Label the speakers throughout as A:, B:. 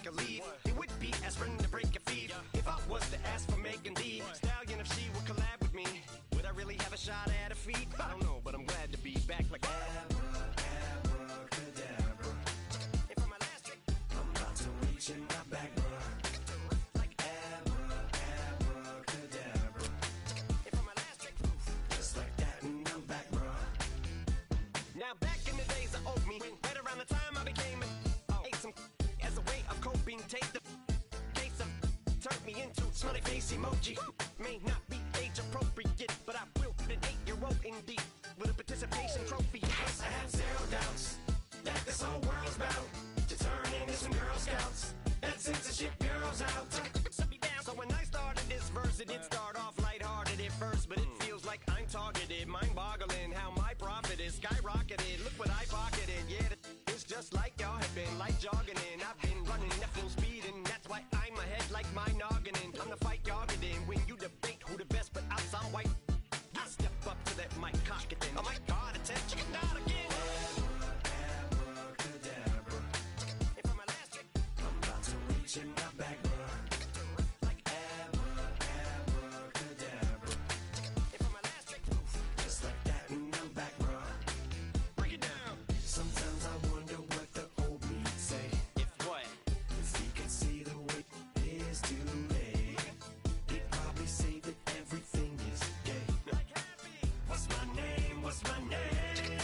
A: could leave. It would be aspirin to break a feed. If I was to ask for Megan Thee Stallion, if she would collab with me, would I really have a shot at a feat? I don't know, but I'm glad to be back like abracadabra. And for my last trick, I'm about to reach in my back, bruh. Like abracadabra. And for my last trick, just like that, and I'm back, bruh. Now back in the days of oatmeal, right around the time I became ate some as a way of coping. Take the case of turned me into smiley face emoji. May not be age appropriate, but I will be an 8-year-old indeed with a participation trophy. Plus I have zero doubts that this whole world's about to turn into some Girl Scouts and censorship girls out. So when I started this verse, it did start off lighthearted at first, but it feels like I'm targeted, mind-boggling how my profit is skyrocketed. Look what I pocketed, yeah, it's just like y'all have been like jogging in. I've been running at full speed, and that's why I'm ahead like my noggin. I'm the fight y'all get in when you debate who the best, but I'm some white. I step up to that mic, cock it then. Oh my God, attention, not again. Abracadabra. And for my last trick, I'm about to reach in my back, bruh. Like abracadabra. And for my last trick, just like that, and I'm back, bruh. Break it down. Sometimes I wonder what the old me say. If what? If he could see the way it is today, he'd probably say that everything is gay. What's my name? What's my name?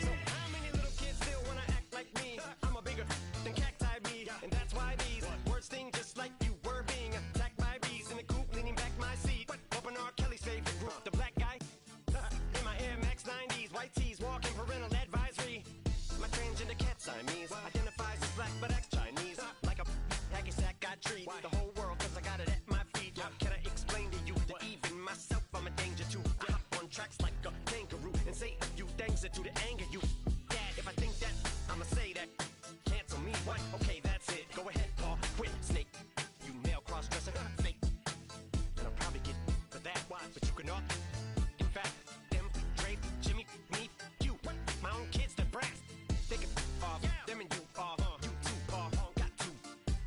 A: So how many little kids still wanna act like me? I'm a bigger than cacti bee, and that's why these words sting just like you were being attacked by bees in the coop, leaning back my seat. Open R. Kelly's favorite group, the black guy. In my Air Max 90s, white tees, walking parental advisory. My transgender cat Siamese identifies as black but acts Chinese. Like a hacky sack I treat the whole world cause I got it at my feet. Can I explain to you that even myself I'm a danger to? I hop on tracks like a kangaroo and say a few things that do to anger you. Dad, if I think that, I'ma say that. Cancel me, what? Okay, that's it. Go ahead, Paul, quit, snake. You male cross-dresser, fake. And I'll probably get for that, why? But you can all. In fact, them, Dre, Jimmy, me, you, my own kids, the brass. They can off, them and you off, you too off, got two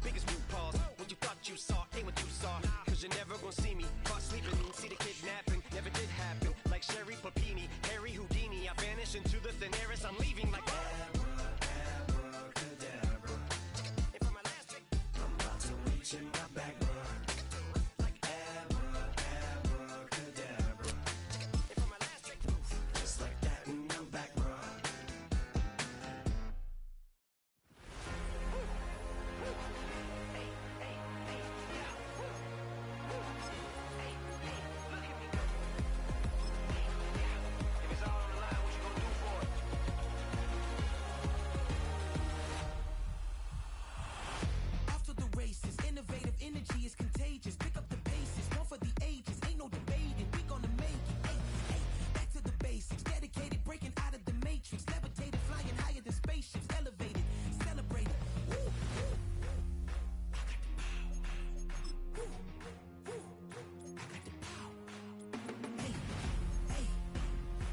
A: biggest root paws. What you thought you saw ain't what you saw, cause you're never gonna see me caught sleeping, see the kidnapping, never did happen. Like Sherry Papini, Harry Houdini, I vanish into the thin air as I'm leaving like abracadabra. And for my last trick, I'm about to reach in my back, bruh. Like abracadabra. And for my last trick, just like that, and I'm back, bruh.
B: After the races, innovative energy is contagious. Pick up the paces, one for the ages. Ain't no debating, we gonna make it. Hey, hey, back to the basics. Dedicated, breaking out of the matrix. Levitated, flying higher than spaceships. Elevated, celebrated. Woo, woo. I got the power. Woo, woo. I got the power. Hey, hey,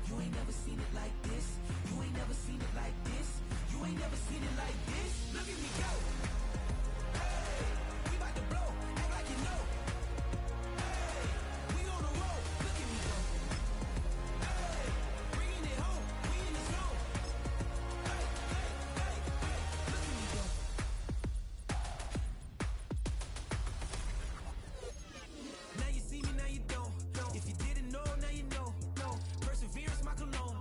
B: you ain't never seen it like this. You ain't never seen it like this. You ain't never seen it like this. Look at me go. Hey, we about to blow. Act like you know. Hey, we on the road. Look at me go. Hey, bringing it home. We in the zone. Hey, hey, hey, hey. Look at me go. Now you see me, now you don't. If you didn't know, now you know. No, perseverance, my cologne.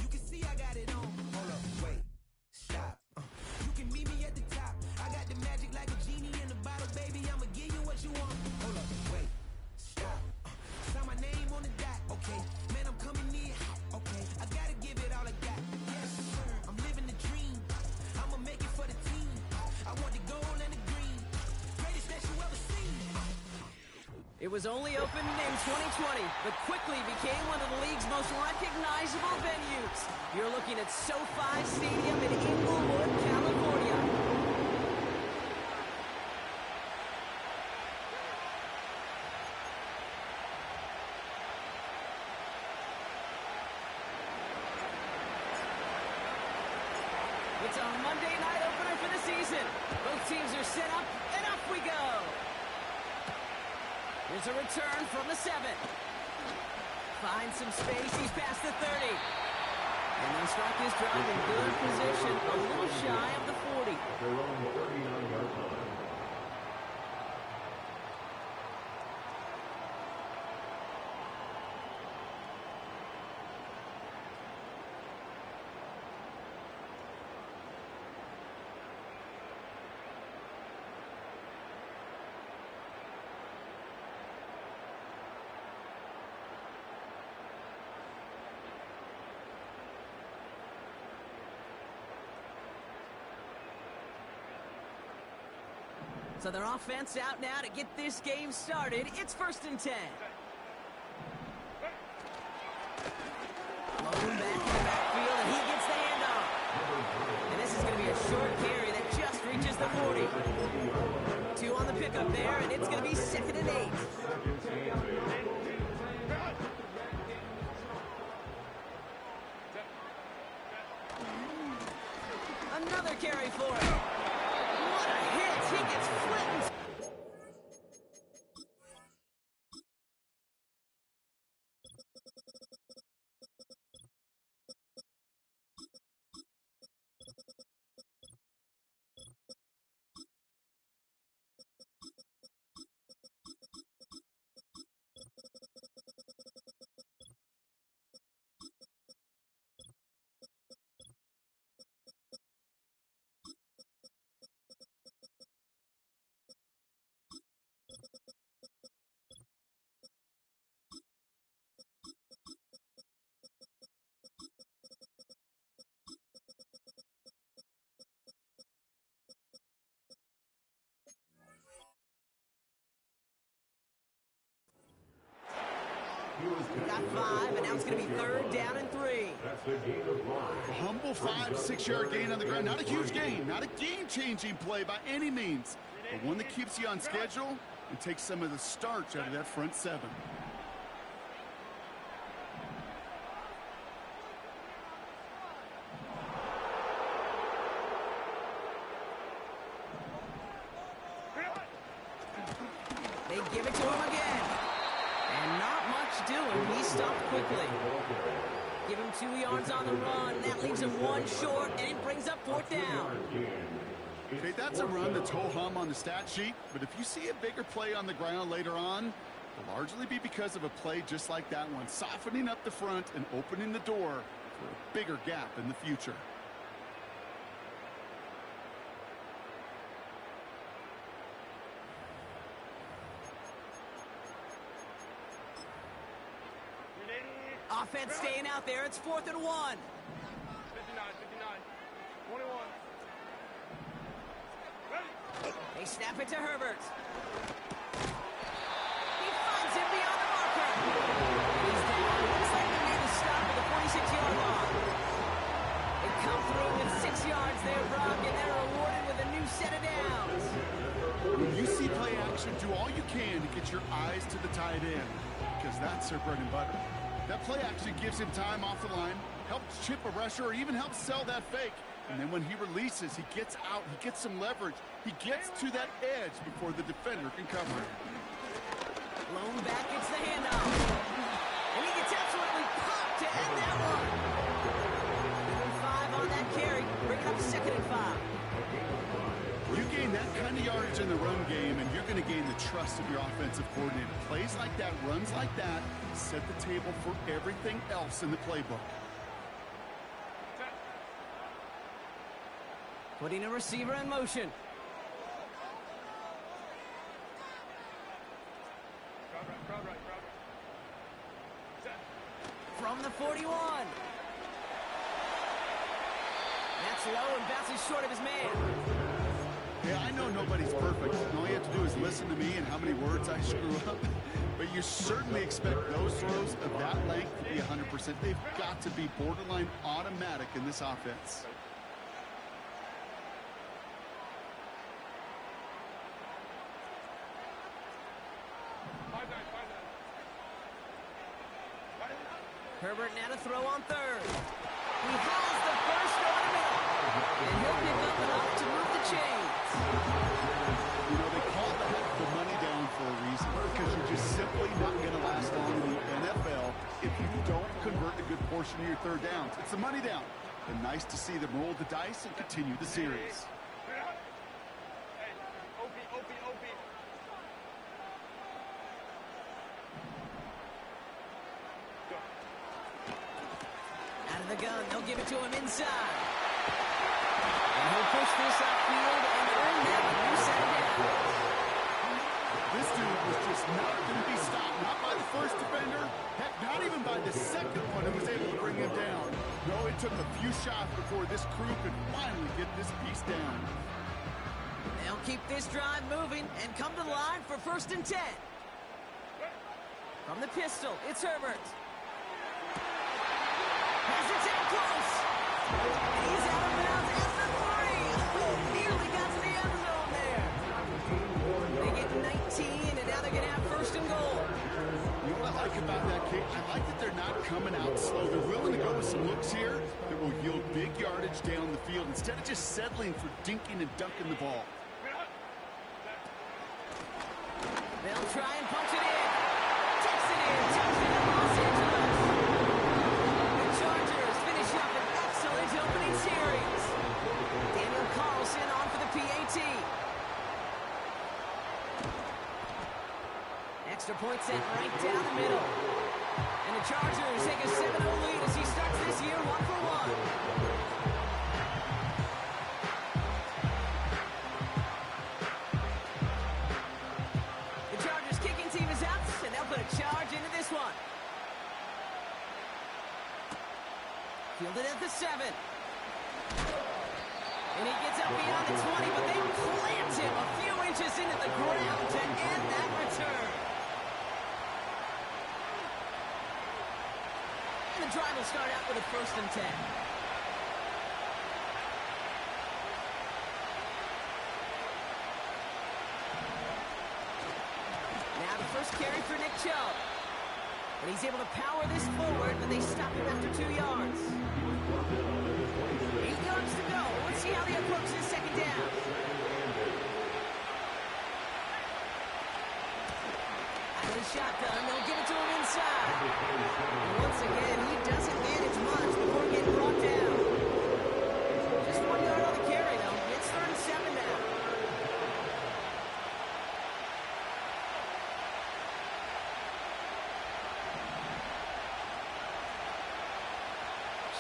B: You can see I got it on. Hold up, wait, stop. You can meet me at the top. I got the magic like a genie in a bottle, baby. I'ma give you what you want. Hold up, wait, stop. Sign my name on the dot, okay. Man, I'm coming in hot, okay. I gotta give it all I got. Yes, sir. I'm living the dream. I'ma make it for the team. I want the gold and the green. Greatest that you ever seen.
C: It was only opened in 2020, but quickly became one of the league's most recognizable venues. You're looking at SoFi Stadium in Inglewood, California. It's a Monday night opener for the season. Both teams are set up, and up we go. Here's a return from the 7. Finds some space. He's past the 30. And they'll start this drive in good position, a little shy of the 40.
D: They're on the 39-yard line.
C: So their offense out now to get this game started. It's 1st and 10. Blown back to the backfield, and he gets the handoff. And this is going to be a short carry that just reaches the 40. 2 on the pickup there, and it's going to be 2nd and 8. Another carry for him. What a hit! He gets flattened. Got 5, and now it's going to be 3rd down and 3.
D: That's the gain of 1.
E: A humble 5-6-yard gain on the ground. Not a huge gain, not a game-changing play by any means, but one that keeps you on schedule and takes some of the starch out of that front 7.
C: They give it to him again. And not much doing. He stopped quickly. Give him 2 yards on the run. That leaves him 1 short, and it brings up 4th down.
E: Okay, that's a run that's ho-hum on the stat sheet, but if you see a bigger play on the ground later on, it'll largely be because of a play just like that one, softening up the front and opening the door for a bigger gap in the future.
C: Offense staying out there. It's 4th and 1.
F: 59, 21.
C: They snap it to Herbert. He finds him beyond the marker. He's down. Looks like they made a stop at the 46-yard line. They come through with 6 yards there, Brock, and they're rewarded with a new set of downs.
E: When you see play action, do all you can to get your eyes to the tight end, because that's their bread and butter. That play action gives him time off the line, helps chip a rusher, or even helps sell that fake. And then when he releases, he gets out, he gets some leverage. He gets to that edge before the defender can cover him.
C: Blown back, it's the handoff. And he gets absolutely popped to end that one. Even 5 on that carry, bringing up 2nd and 5.
E: You gain that kind of yardage in the run game, and you're going to gain the trust of your offensive coordinator. Plays like that, runs like that, set the table for everything else in the playbook.
C: Putting a receiver in motion.
F: Crowd right.
C: From the 41. That's low and bounces short of his man.
E: Yeah, I know nobody's perfect. And all you have to do is listen to me and how many words I screw up. But you certainly expect those throws of that length to be 100%. They've got to be borderline automatic in this offense.
C: Herbert now to throw on 3rd. He has the first over the middle. And he'll pick up enough to move the chains.
E: You know, they call that the money down for a reason, because you're just simply not going to last long in the NFL if you don't convert a good portion of your third downs. It's the money down. And nice to see them roll the dice and continue the series.
C: Out of the gun, they'll give it to him inside. And he'll push this upfield and earn them a new set of downs.
E: This dude was just not going to be stopped, not by the first defender, heck, not even by the second one who was able to bring him down. No, it took a few shots before this crew could finally get this piece down.
C: They'll keep this drive moving and come to the line for 1st and 10. From the pistol, it's Herbert. Has it in close. And he's out of bounds at the 3. Oh, nearly got to the end zone there. They get 19, and now they're going to have 1st and goal.
E: You know what I like about that kick? I like that they're not coming out slow. They're willing to go with some looks here that will yield big yardage down the field instead of just settling for dinking and dunking the ball.
C: They'll try and punch it in. Takes it in. Touchdown, Los Angeles. The Chargers finish up an excellent opening series. Daniel Carlson on for the PAT. Extra point set right down the middle. And the Chargers take a 7-0 lead as he starts this year 1-for-1. Fielded at the 7. And he gets up beyond the 20, but they plant him a few inches into the ground to end that return. And the drive will start out with a 1st and 10. Now the first carry for Nick Chubb. And he's able to power this forward, but they stop him after 2 yards. 8 yards to go. Let's see how they approach this 2nd down. Out of the shotgun, they'll give it to him inside. And once again, he doesn't manage much before getting brought down. Just 1 yard on the carry, though. It's 3rd and 7 now.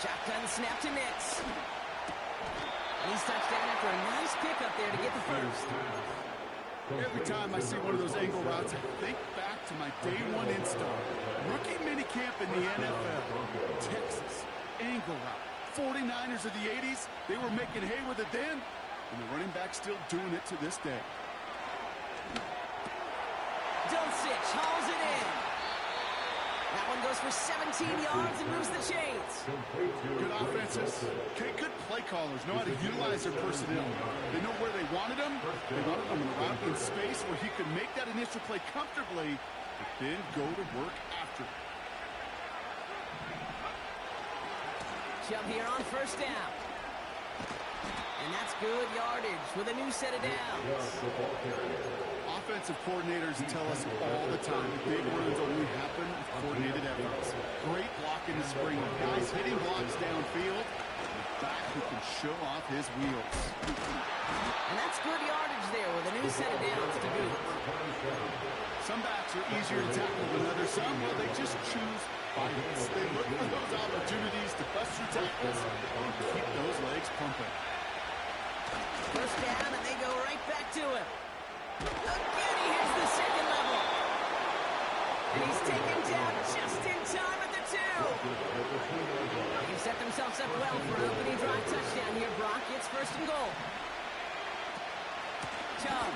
C: Shotgun snap to Nix. And he's touchdown after a nice pickup there to get the 1st.
E: Every time I see one of those angle routes, I think back to my day 1 install. Rookie minicamp in the NFL. Texas, angle route. 49ers of the 80s, they were making hay with it then, and the running back's still doing it to this day.
C: Dulcich hauls it in. That one goes for 17 yards and moves the chains.
E: Good offenses. Okay, good play callers know how to utilize their personnel. They know where they wanted them. They wanted them in the route in space where he could make that initial play comfortably, but then go to work after.
C: Chubb here on 1st down. And that's good yardage with a new set of downs.
E: Offensive coordinators tell us all the time that big runs only happen with coordinated efforts. Great block in the spring. Guys hitting blocks downfield. And a back who can show off his wheels.
C: And that's good yardage there with a new set of downs to boot.
E: Some backs are easier to tackle than others. Some, well, they just choose violence. They look for those opportunities to bust through tackles and keep those legs pumping.
C: 1st down, and they go right back to him. Again, he hits the 2nd level. And he's taken down just in time at the 2. They've set themselves up well for an opening drive touchdown here, Brock. It's 1st and goal. Chubb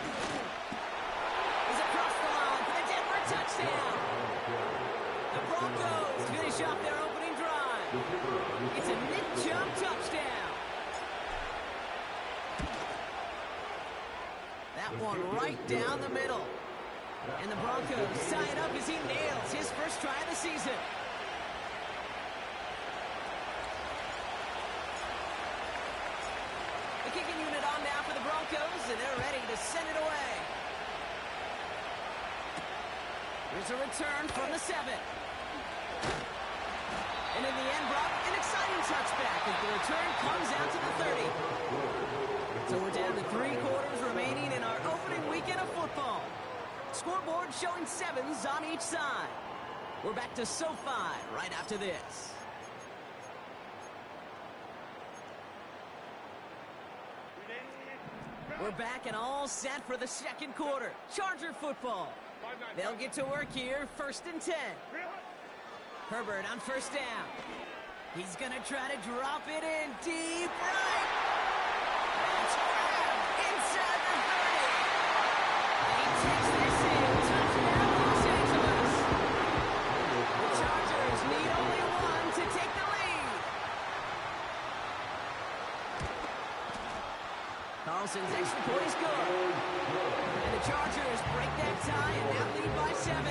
C: is across the line for the Denver touchdown. The Broncos finish off their opening drive. It's a Nick Chubb touchdown. That one right down the middle. And the Broncos tie it up as he nails his 1st try of the season. 7. And in the end, Brock, an exciting touchback as the return comes out to the 30. So we're down to 3 quarters remaining in our opening weekend of football. Scoreboard showing 7s on each side. We're back to SoFi right after this. We're back and all set for the second quarter. Charger football. They'll get to work here, 1st and 10. Herbert on 1st down. He's going to try to drop it in deep right. That's grabbed inside the 30. And he takes this in. Touchdown, Los Angeles. The Chargers need only 1 to take the lead. Carlson's extra point is good. And the Chargers break that tie and now lead by 7.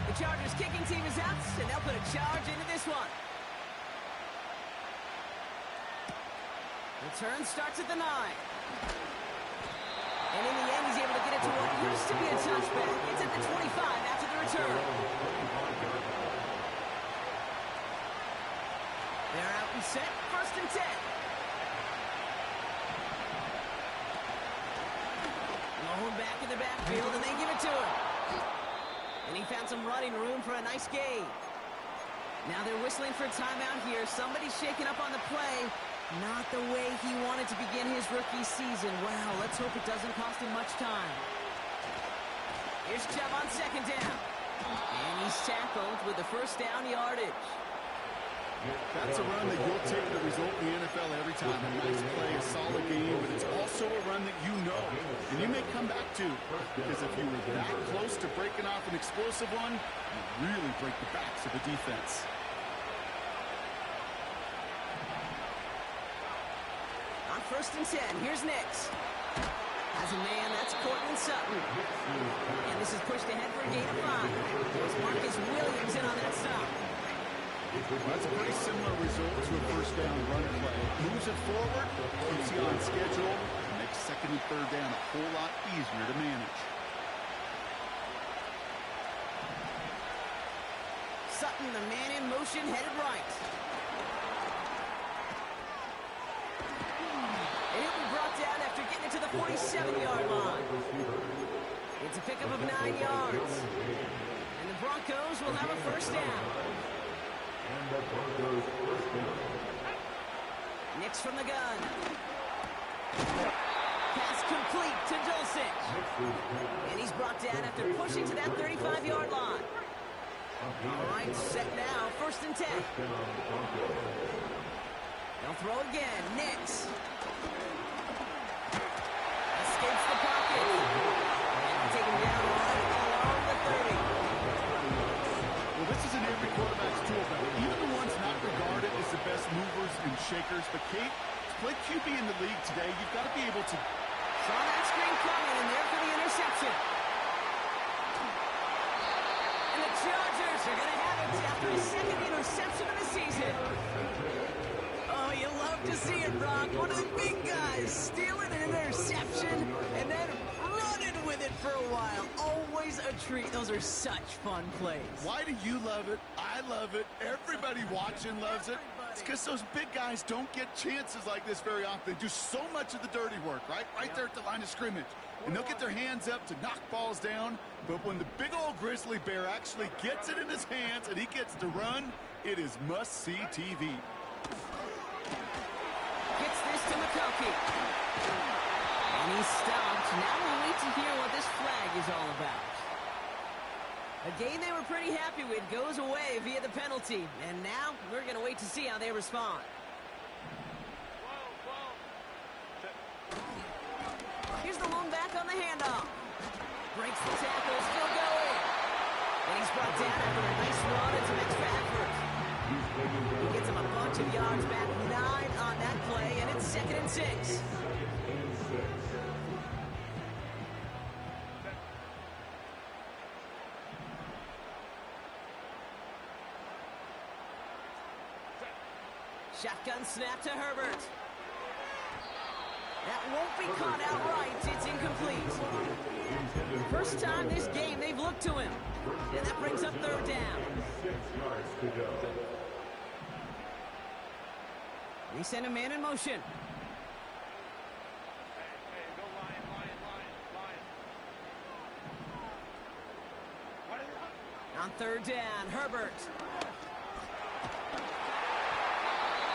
C: The Chargers kicking team is out, and they'll put a charge into this one. Return starts at the 9. And in the end, he's able to get it to what used to be a touchback. It's at the 25 after the return. They're out and set, 1st and 10. Low back in the backfield, and they give it to him. And he found some running room for a nice gain. Now they're whistling for a timeout here. Somebody's shaking up on the play. Not the way he wanted to begin his rookie season. Wow, let's hope it doesn't cost him much time. Here's Chubb on 2nd down. And he's tackled with the 1st down yardage.
E: That's a run that you'll take the result in the NFL every time. A nice play, a solid game, but it's also a run that you know, and you may come back to, because if you were that close to breaking off an explosive one, you really break the backs of the defense.
C: On 1st and 10, here's Nix. As a man, that's Cortland Sutton. And this is pushed ahead for a gain of 5. There's Marcus Williams in on that stop.
E: That's a pretty similar result to a 1st down run play. Moves it forward, keeps you on schedule, and makes 2nd and 3rd down a whole lot easier to manage.
C: Sutton, the man in motion, headed right. And he'll be brought down after getting it to the 47-yard line. It's a pickup of 9 yards. And the Broncos will have a 1st down. Nix from the gun. Pass complete to Dulcich. And he's brought down after pushing to that 35-yard line. All right, set now, 1st and 10. They'll throw again. Nix. Escapes the pocket. And take him down right along the 30.
E: Well, this isn't every quarterback's tool belt. Even the ones not regarded as the best movers and shakers. But Kate, to play QB in the league today, you've got to be able to...
C: Saw that screen coming, and there for the interception. And the Chargers are going to have it after his 2nd interception of the season. Oh, you love to see it, Brock. One of the big guys stealing an interception and then running with it for a while. Always a treat. Those are such fun plays.
E: Why do you love it? I love it. Everybody watching loves it. It's because those big guys don't get chances like this very often. They do so much of the dirty work, right? Right there at the line of scrimmage. And they'll get their hands up to knock balls down. But when the big old grizzly bear actually gets it in his hands and he gets to run, it is must-see TV.
C: Gets this to McConkey. And he's stopped. Now we'll wait to hear what this flag is all about. A game they were pretty happy with goes away via the penalty. And now we're going to wait to see how they respond. Here's the lone back on the handoff. Breaks the tackle, still going. And he's brought down after a nice run and some extra effort. He gets him a bunch of yards back, 9 on that play, and it's 2nd and 6. Shotgun snap to Herbert. won't be caught outright. It's incomplete. First time this game they've looked to him. And that brings up third down.
D: 6 yards to go.
C: They send a man in motion.
F: Hey, go line.
C: On third down, Herbert.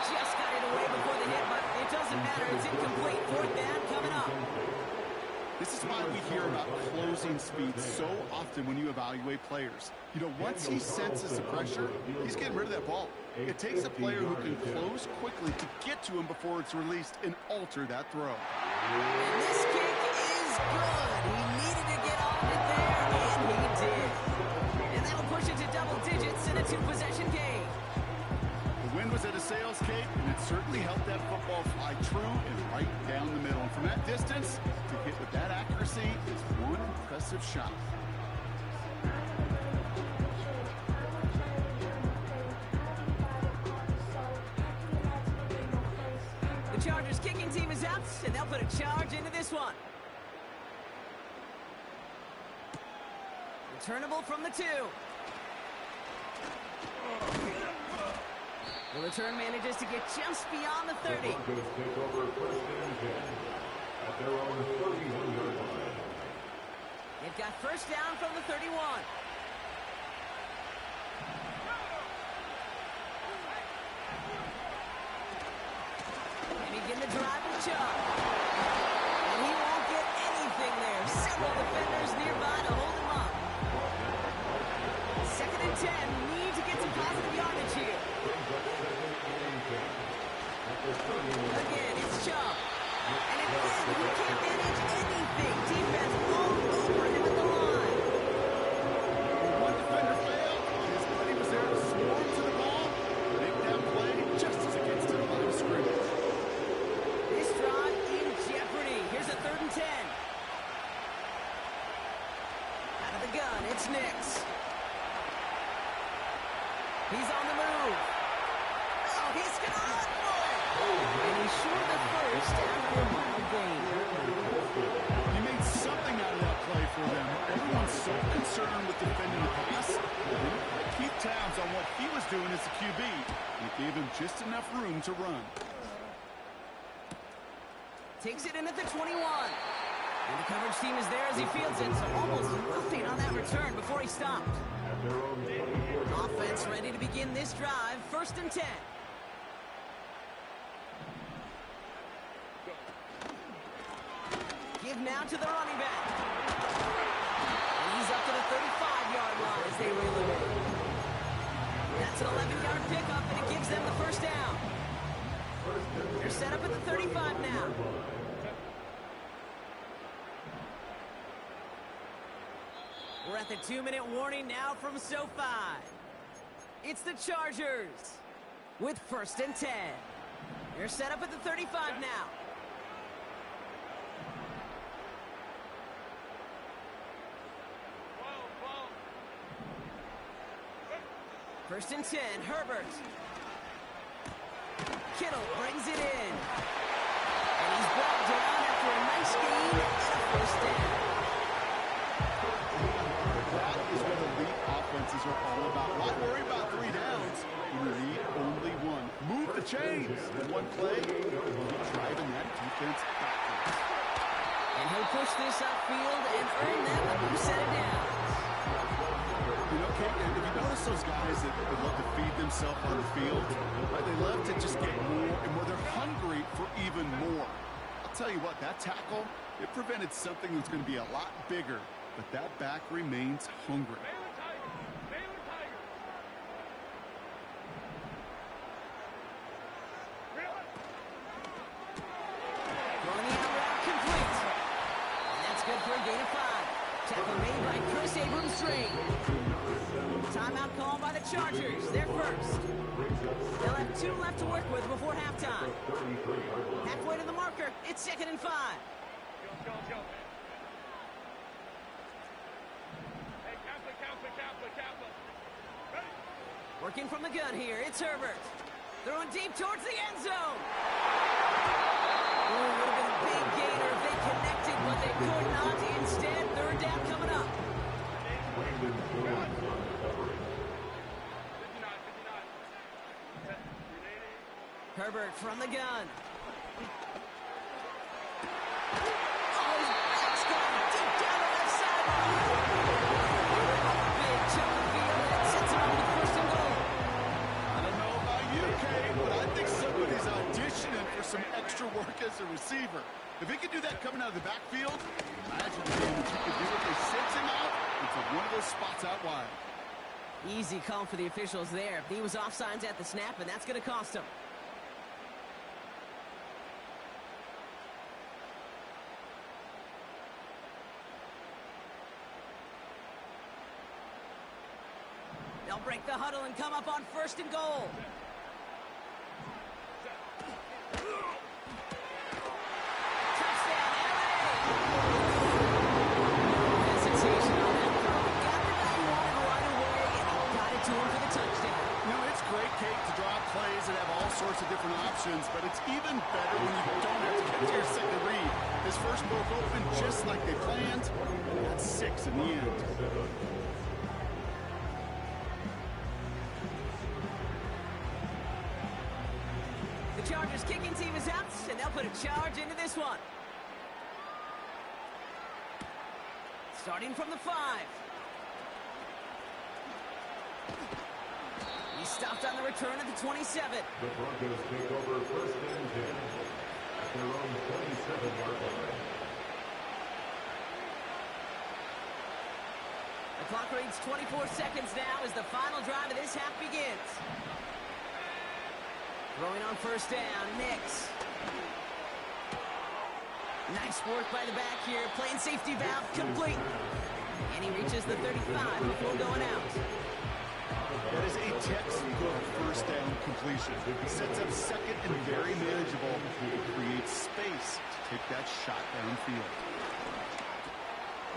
C: Just got it away before the hit, but it doesn't matter. It's incomplete. Fourth down coming up.
E: This is why we hear about closing speed so often when you evaluate players. You know, once he senses the pressure, he's getting rid of that ball. It takes a player who can close quickly to get to him before it's released and alter that throw.
C: And this kick is good. He needed to get on it there, and he did. And that'll push it to double digits in a two-possession game.
E: The wind was at a sails, Kate, and it certainly helped that football fly true and right down the middle. And from that distance, to hit with that accuracy is one impressive shot.
C: The Chargers kicking team is out, and they'll put a charge into this one. Returnable from the 2. The return manages to get just beyond the 30.
D: Broncos take over first and 10 at their own 31-yard line.
C: They've got first down from the 31. And begin the drive with Chubb. And he won't get anything there. Several defenders nearby to hold him up. Second and 10. Need to get some positive yardage here. Again, it's Chubb. And again, he can't manage anything. Defense all over him at the line.
E: One defender failed. His buddy was there to swarm to the ball. Make that play just as it gets to the line of scrimmage.
C: This drive in jeopardy. Here's a third and 10. Out of the gun, it's Nix. He's on the move. Oh, he's going to run for it. And he's short the first after a mile gain.
E: He made something out of that play for them. Everyone's so concerned with defending the pass. They didn't quite keep tabs on what he was doing as a QB. It gave him just enough room to run.
C: Takes it in at the 21. And the coverage team is there as he fields it, so almost nothing on that return before he stopped. Offense ready to begin this drive. First and 10. Give now to the running back. And he's up to the 35-yard line as they reel him in. That's an 11-yard pickup, and it gives them the first down. They're set up at the 35 now. We're at the 2-minute warning now from SoFi. It's the Chargers with first and 10. They're set up at the 35 now. First and 10, Herbert. Kittle brings it in. And he's brought down after a nice gain and a first down.
E: That is what elite offenses are all about. Why worry about 3 downs when you need only one? Move the chains. One play, keep driving that defense backwards.
C: And he'll push this upfield and earn them a new set of downs.
E: You know, Kate, if you notice those guys that love to feed themselves on the field, right, they love to just get more and more. They're hungry for even more. I'll tell you what, that tackle, it prevented something that's going to be a lot bigger, but that back remains hungry.
C: Throwing the out route complete. And that's good for a gain of 5. Tackle made by Chris Abrams-Strain. Timeout called by the Chargers. They're first. They'll have 2 left to work with before halftime. Halfway to the marker. It's second and 5.
F: Go. Hey, Kaplan. Ready?
C: Working from the gun here. It's Herbert. Throwing deep towards the end zone. Ooh, would have been a big gain third down coming up.
D: Brandon Jones on the coverage.
F: 59. Set.
C: Herbert from the gun. Oh, his back's gone deep down the left sideline. Big chunk of field, and it sets him up with first and goal.
E: I don't know about you, Kay, but I think somebody's auditioning for some extra work as a receiver. If he could do that coming out of the backfield, imagine the damage he could do if they sent him out into one of those spots out wide.
C: Easy call for the officials there. He was offsides at the snap, and that's going to cost him. They'll break the huddle and come up on first and goal. Touchdown, LA! No hesitation on that throw. He got the guy he wanted right away, and he got it to him for the touchdown.
E: You know, it's great, Kate, to draw plays and have all sorts of different options, but it's even better when you don't have to get to your second read. His first broke open just like they planned, and that's 6 in the end.
C: The Chargers kicking team is out, and they'll put a charge into this one. Starting from the 5. He stopped on the return at the 27.
D: The Broncos take over first and 10 at their own 27-yard line.
C: The clock reads 24 seconds now as the final drive of this half begins. Throwing on first down, Nix. Nice work by the back here, playing safety valve complete. And he reaches the 35 before going out.
E: That is a textbook first down completion. He sets up second and very manageable. It creates space to take that shot downfield.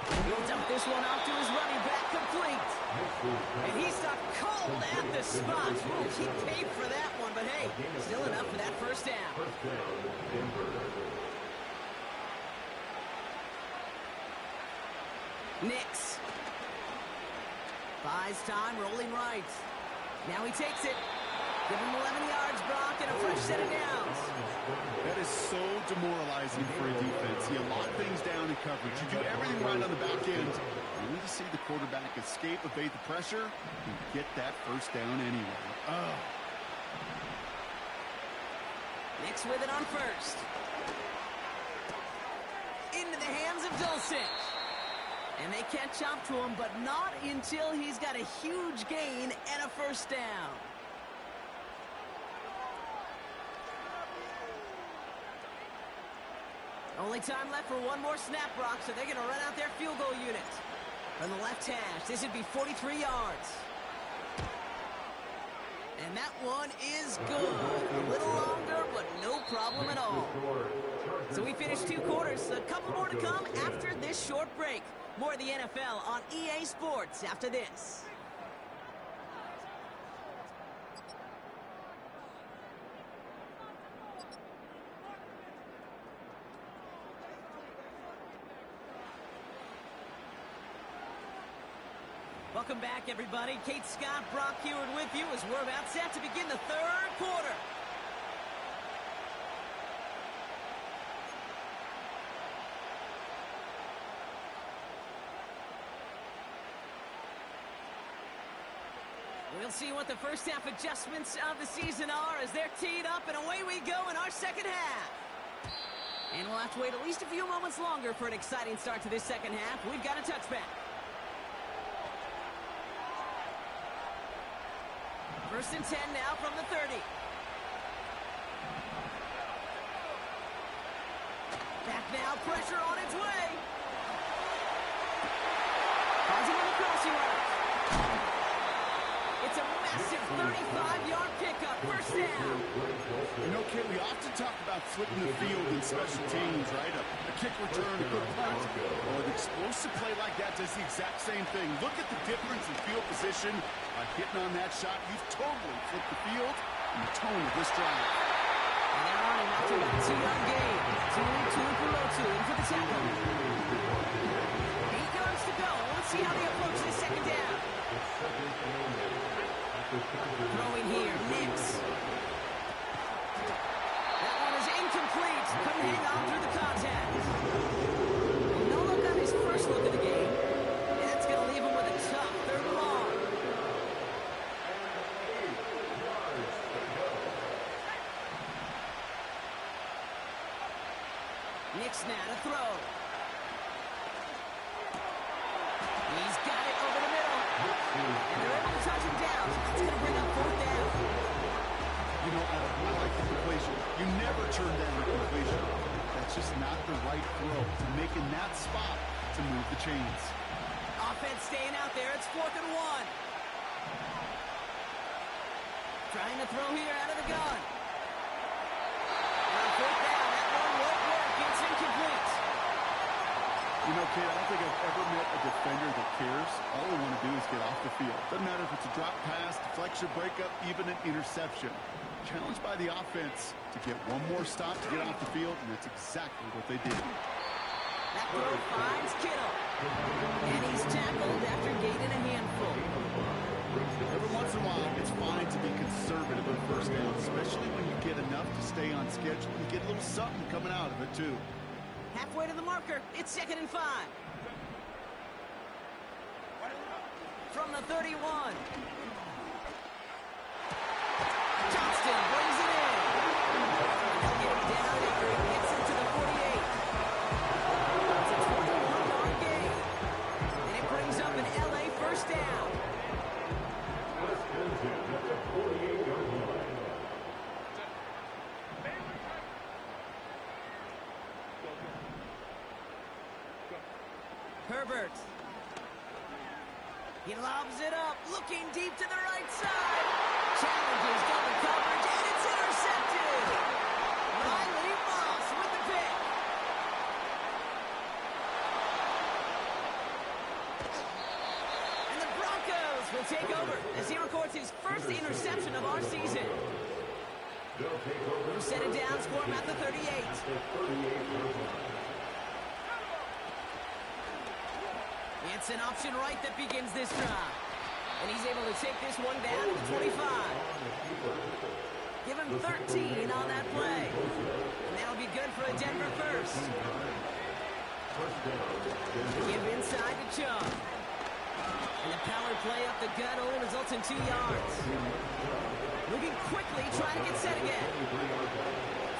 C: He'll dump this one off to his running back, complete. And he stopped cold at the spot. Ooh, he paid for that one, but hey, still enough for that first down.
D: First down, Denver.
C: Nix. Buys time, rolling right. Now he takes it. Give him 11 yards, Brock, and a fresh set of downs.
E: That is so demoralizing for a defense. You lock things down in coverage. You do everything right on the back end. You need to see the quarterback escape, evade the pressure, and get that first down anyway. Oh.
C: Nix with it on first. Into the hands of Dulcich. And they catch up to him, but not until he's got a huge gain and a first down. Only time left for one more snap, Brock, so they're going to run out their field goal unit. From the left hash, this would be 43 yards. And that one is good. A little longer, but no problem at all. So we finished 2 quarters. A couple more to come after this short break. More of the NFL on EA Sports after this. Welcome back, everybody. Kate Scott, Brock Heward with you as we're about set to begin the third quarter. We'll see what the first half adjustments of the season are as they're teed up, and away we go in our second half. And we'll have to wait at least a few moments longer for an exciting start to this second half. We've got a touchback. First and 10 now from the 30. Back now, pressure on its way. Finds him on the crossing route. It's a massive 35-yard pickup, first down.
E: You know, Kate, we often talk about flipping the field in special teams, right? A kick return, a good punt. Well, an explosive play like that does the exact same thing. Look at the difference in field position. By hitting on that shot, you've totally flipped the field and the tone of this drive.
C: And they're on him after about a 2-yard gain. 2 for Rotu in for the tackle. 8-yard Let's see how they approach this second down. Throwing here, Nix. That one is incomplete. Couldn't hang on through the contact. No look on his first look of the game. And that's going to leave him with a tough third and long. Nix now to throw. He's got it over the middle. And they're able to touch him down. That's going to bring up fourth down.
E: You know, Adam, I like the completion. You never turn down a completion. That's just not the right throw to make in that spot to move the chains.
C: Offense staying out there. It's 4th and 1. Trying to throw here out of the gun. And on 4th down, that one won't work. It's incomplete.
E: You know, kid, I don't think I've ever met a defender that cares. All they want to do is get off the field. Doesn't matter if it's a drop pass, deflection, breakup, even an interception. Challenged by the offense to get one more stop to get off the field, and that's exactly what they did.
C: That throw finds Kittle. And he's tackled after gaining a handful.
E: Every once in a while, it's fine to be conservative on first down, especially when you get enough to stay on schedule and get a little something coming out of it, too.
C: Halfway to the marker. It's 2nd and 5. From the 31. Johnston brings it in. They'll get him down after he gets into the 48. It's a 21-yard gain. And it brings up an LA first down. Herbert. He lobs it up, looking deep to the right side. Challenges double coverage, and it's intercepted. Riley Moss with the pick. And the Broncos will take over as he records his first interception of our season. We'll set it down, score him at the 38. It's an option right that begins this drive. And he's able to take this one down to the 25. Give him 13 on that play. And that'll be good for a Denver first. Give inside to Chubb. And the power play up the gut only results in 2 yards. Moving quickly, trying to get set again.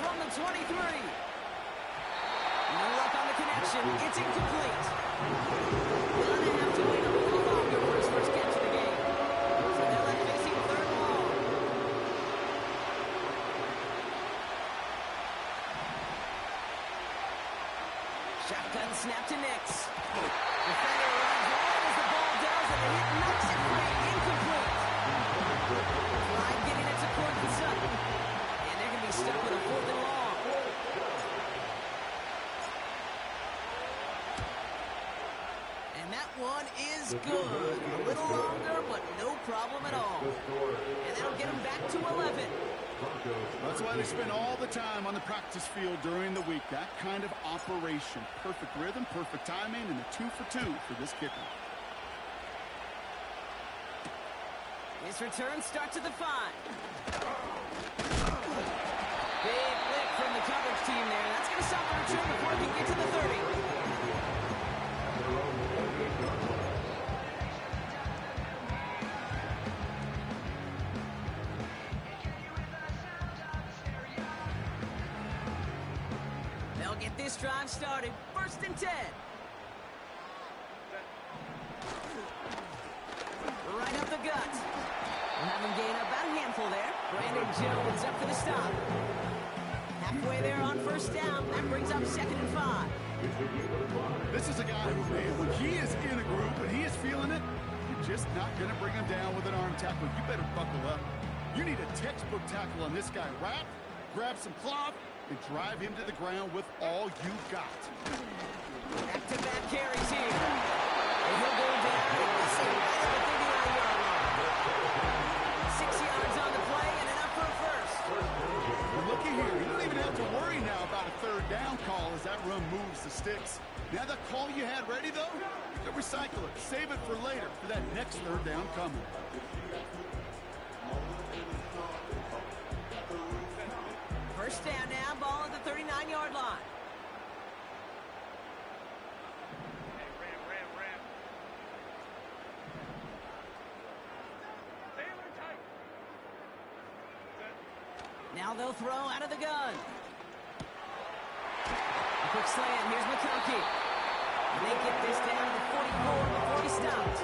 C: From the 23. No luck on the connection. It's incomplete. Gonna have to wait a little longer for his first catch of the game. So they're left facing 3rd and long. Shotgun snap to Nix. Defender runs right as the ball does, and the hit knocks it free. Incomplete. Clyde getting it to Courtland Sutton. And they're going to be stuck with a 4th and long. And that one is good. A little longer, but no problem at all. And that'll get them back to 11.
E: That's why they spend all the time on the practice field during the week. That kind of operation. Perfect rhythm, perfect timing, and a 2 for 2 for this kicker.
C: His return starts at the 5. Big blitz from the coverage team there. That's going to stop the return before he can get to the 30. They'll get this drive started. 1st and 10. Right up the gut. We'll have him gain about a handful there. Brandon Jones up for the stop. Halfway there on 1st down. That brings up 2nd and 5.
E: This is a guy who, man, when he is in a group and he is feeling it, you're just not going to bring him down with an arm tackle. You better buckle up. You need a textbook tackle on this guy. Wrap, grab some cloth, and drive him to the ground with all you got.
C: Back-to-back carries here. And he'll go down at the same time at the 39-yard line. 6 yards on the play and enough for a first.
E: Well, looky here. You don't even have to worry now about a 3rd down call as that run moves moves the sticks. Now that call you had ready, though, you can recycle it. Save it for later for that next third down coming.
C: First down now, ball at the 39-yard line.
F: Ram. Taylor tight.
C: Now they'll throw out of the gun. A quick slam. Here's McConkey. And they get this down to the 44 before he stopped.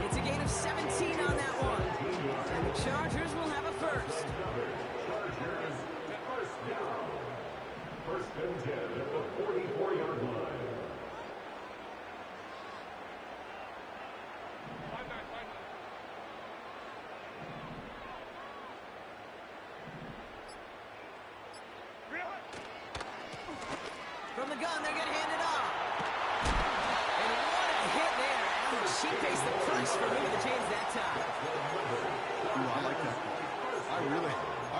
C: It's a gain of 17 on that one. And the Chargers will have a first.
D: Chargers, first down. First and 10 at the 44-yard line.
F: Find that. Really?
C: From the gun, they're going to hand it off. And what a hit there. She faced the price for moving the chains that time.
E: Ooh, I like that. I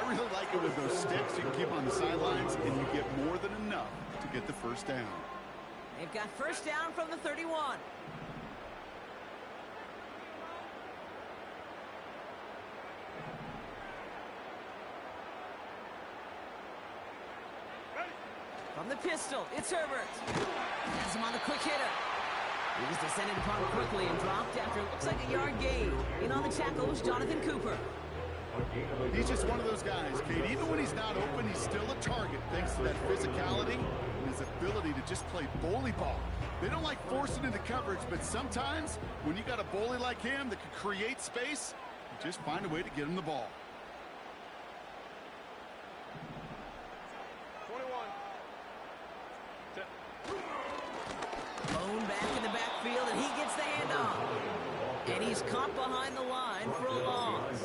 E: really like it with those sticks you can keep on the sidelines, and you get more than enough to get the first down.
C: They've got first down from the 31.
F: Ready?
C: From the pistol, it's Herbert. Has him on the quick hitter. He was descended upon quickly and dropped after it looks like a yard gain. In on the tackle was Jonathan Cooper.
E: He's just one of those guys, Kate. Even when he's not open, he's still a target thanks to that physicality and his ability to just play bully ball. They don't like forcing into coverage, but sometimes when you got a bully like him that can create space, you just find a way to get him the ball.
F: 21.
C: Blown back in the backfield, and he gets the handoff. And he's caught behind the line for a loss.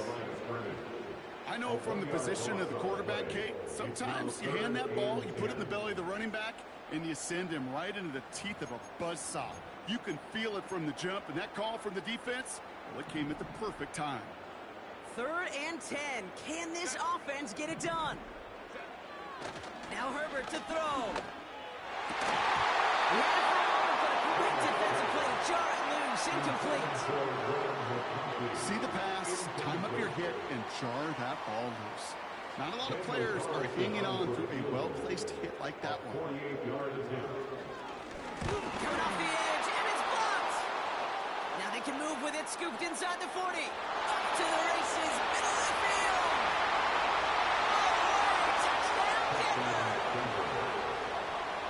E: I know from the position of the quarterback, Kate, sometimes you hand that ball, you put it in the belly of the running back, and you send him right into the teeth of a buzzsaw. You can feel it from the jump, and that call from the defense, well, it came at the perfect time.
C: 3rd and 10. Can this offense get it done? Now Herbert to throw. He had it for a moment, but a great defensive play to jar it loose, incomplete.
E: See the pass, time up your hit, and jar that ball loose. Not a lot of players are hanging on to a well-placed hit like that one.
D: 48-yard attempt.
C: Coming off the edge, and it's blocked. Now they can move with it, scooped inside the 40. Up to the races, middle of the field. Oh, touchdown, Denver.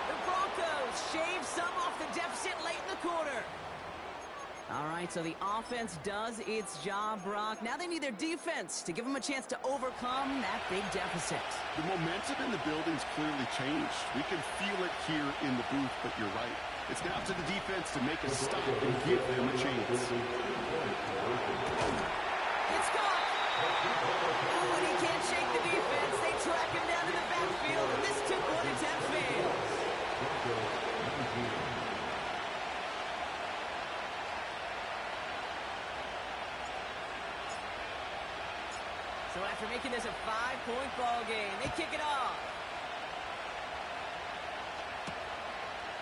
C: The Broncos shave some off the deficit late in the quarter. All right, so the offense does its job, Brock. Now they need their defense to give them a chance to overcome that big deficit.
E: The momentum in the building's clearly changed. We can feel it here in the booth, but you're right. It's now to the defense to make a stop and give them a chance.
C: It's gone. Oh, and he can't shake the defense. They track him down to the backfield, and this two-point attempt fails. So after making this a 5-point ball game, they kick it off.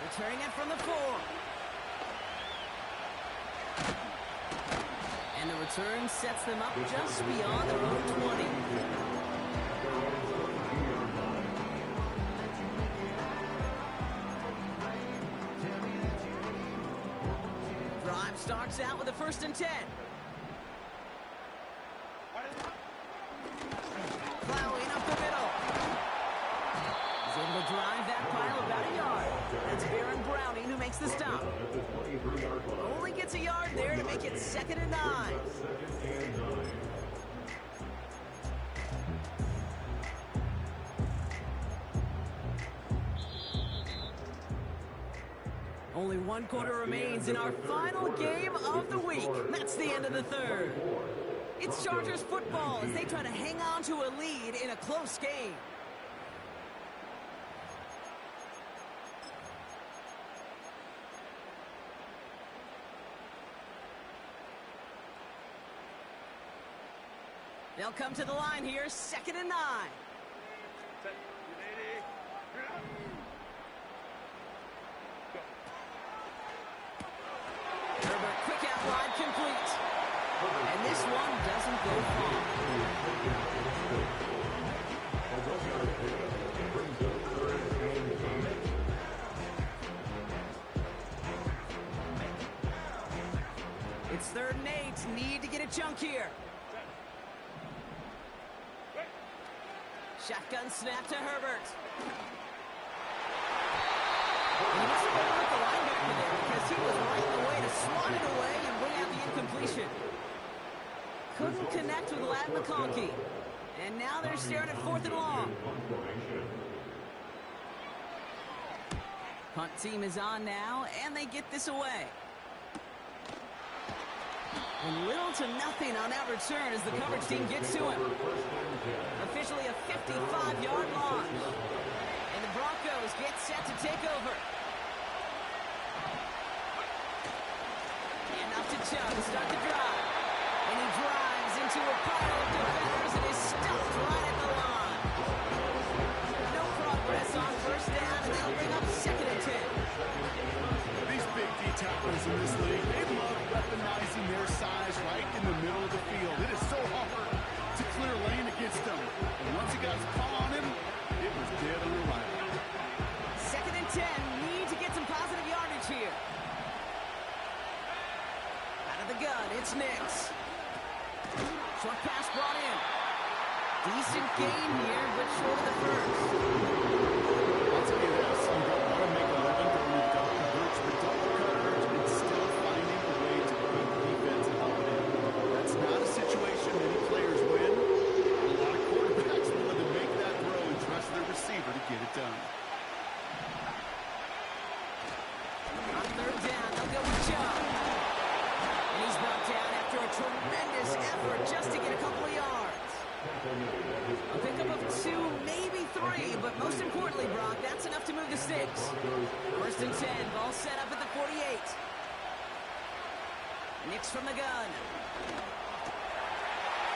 C: Returning it from the 4. And the return sets them up just beyond their own 20. Drive starts out with a 1st and 10. Plowing up the middle. He's able to drive that pile about a yard. That's Baron Browning who makes the stop. Only gets a yard there to make it 2nd and 9. Only 1 quarter remains in our final game of the week. That's the end of the 3rd. It's Chargers football as they try to hang on to a lead in a close game. They'll come to the line here, 2nd and 9.
F: Set. Unity.
C: doesn't go far. It's 3rd and 8. Need to get a chunk here. Shotgun snap to Herbert. And he must have been with the linebacker there because he was right in the way to swat it away and bring out the incompletion. Couldn't connect with Ladd McConkey. And now they're staring at 4th and long. Punt team is on now, and they get this away. And little to nothing on that return as the coverage team gets to him. Officially a 55-yard launch. And the Broncos get set to take over. And up to Chubb to start the drive. And he drives into a pile of defenders and is stopped right at the line. No progress on 1st down, and they'll bring up 2nd and 10.
E: These big D tacklers in this league, they love weaponizing their size right in the middle of the field. It is so hard to clear lane against them. And once he got his paw on him, it was dead on arrival.
C: 2nd and 10. Need to get some positive yardage here. Out of the gun, it's Nix. Short pass brought in. Decent gain here, but short of the first.
E: I'll tell you this, you don't want to make 11 during the double coverage, but double coverage and still finding a way to beat the defense and help it in. That's not a situation many players win. A lot of quarterbacks willing to make that throw and trust their receiver to get it done.
C: On 3rd down, they'll go with Chubb. And he's brought down after a tremendous effort just to get a couple of yards. A pickup of 2, maybe 3, but most importantly, Brock, that's enough to move the sticks. 1st and 10, ball set up at the 48. Nix from the gun.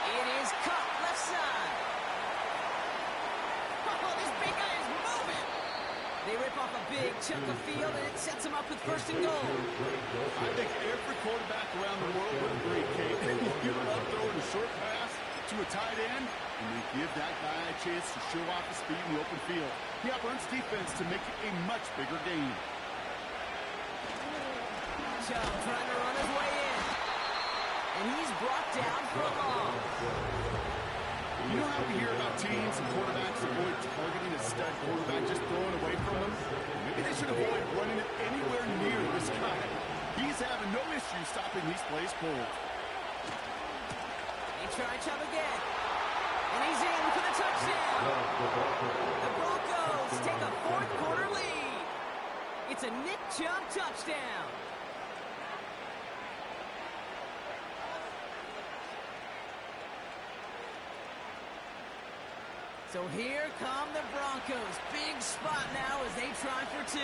C: It is cut left side. Oh, this big guy is moving. They rip off a big chunk of field, and it sets them up with 1st and goal.
E: I think every quarterback around the world would agree, Kate. You love throwing a short pass to a tight end, and they give that guy a chance to show off his speed in the open field. He outruns defense to make it a much bigger game.
C: Chubb trying to run his way in. And he's brought down for a loss.
E: You know how we hear about teams and quarterbacks avoid targeting a stud quarterback, just throwing away from him? Maybe they should avoid running it anywhere near this guy. He's having no issue stopping these plays cold.
C: They try Chubb again. And he's in for the touchdown. The Broncos take a 4th quarter lead. It's a Nick Chubb touchdown. So here come the Broncos. Big spot now as they try for 2.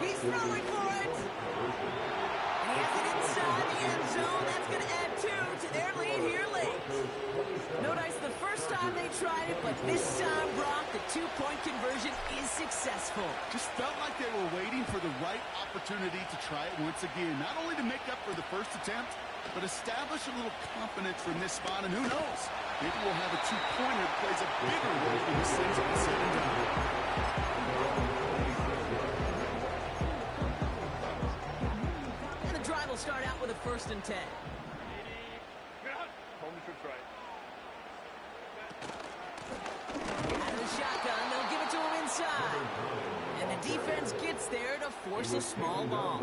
C: He's throwing for it. And he has it inside the end zone. That's going to add 2 to their lead here late. No dice the first time they tried it, but this time, Brock, the 2-point conversion is successful.
E: Just felt like they were waiting for the right opportunity to try it once again. Not only to make up for the first attempt, but establish a little confidence from this spot. And who knows? Maybe we'll have a 2-pointer that plays a bigger role in this thing's all said and done.
C: And the drive will start out with a 1st and 10.
F: Home trip's right.
C: Out of the shotgun, they'll give it to him inside. And the defense gets there to force a small loss.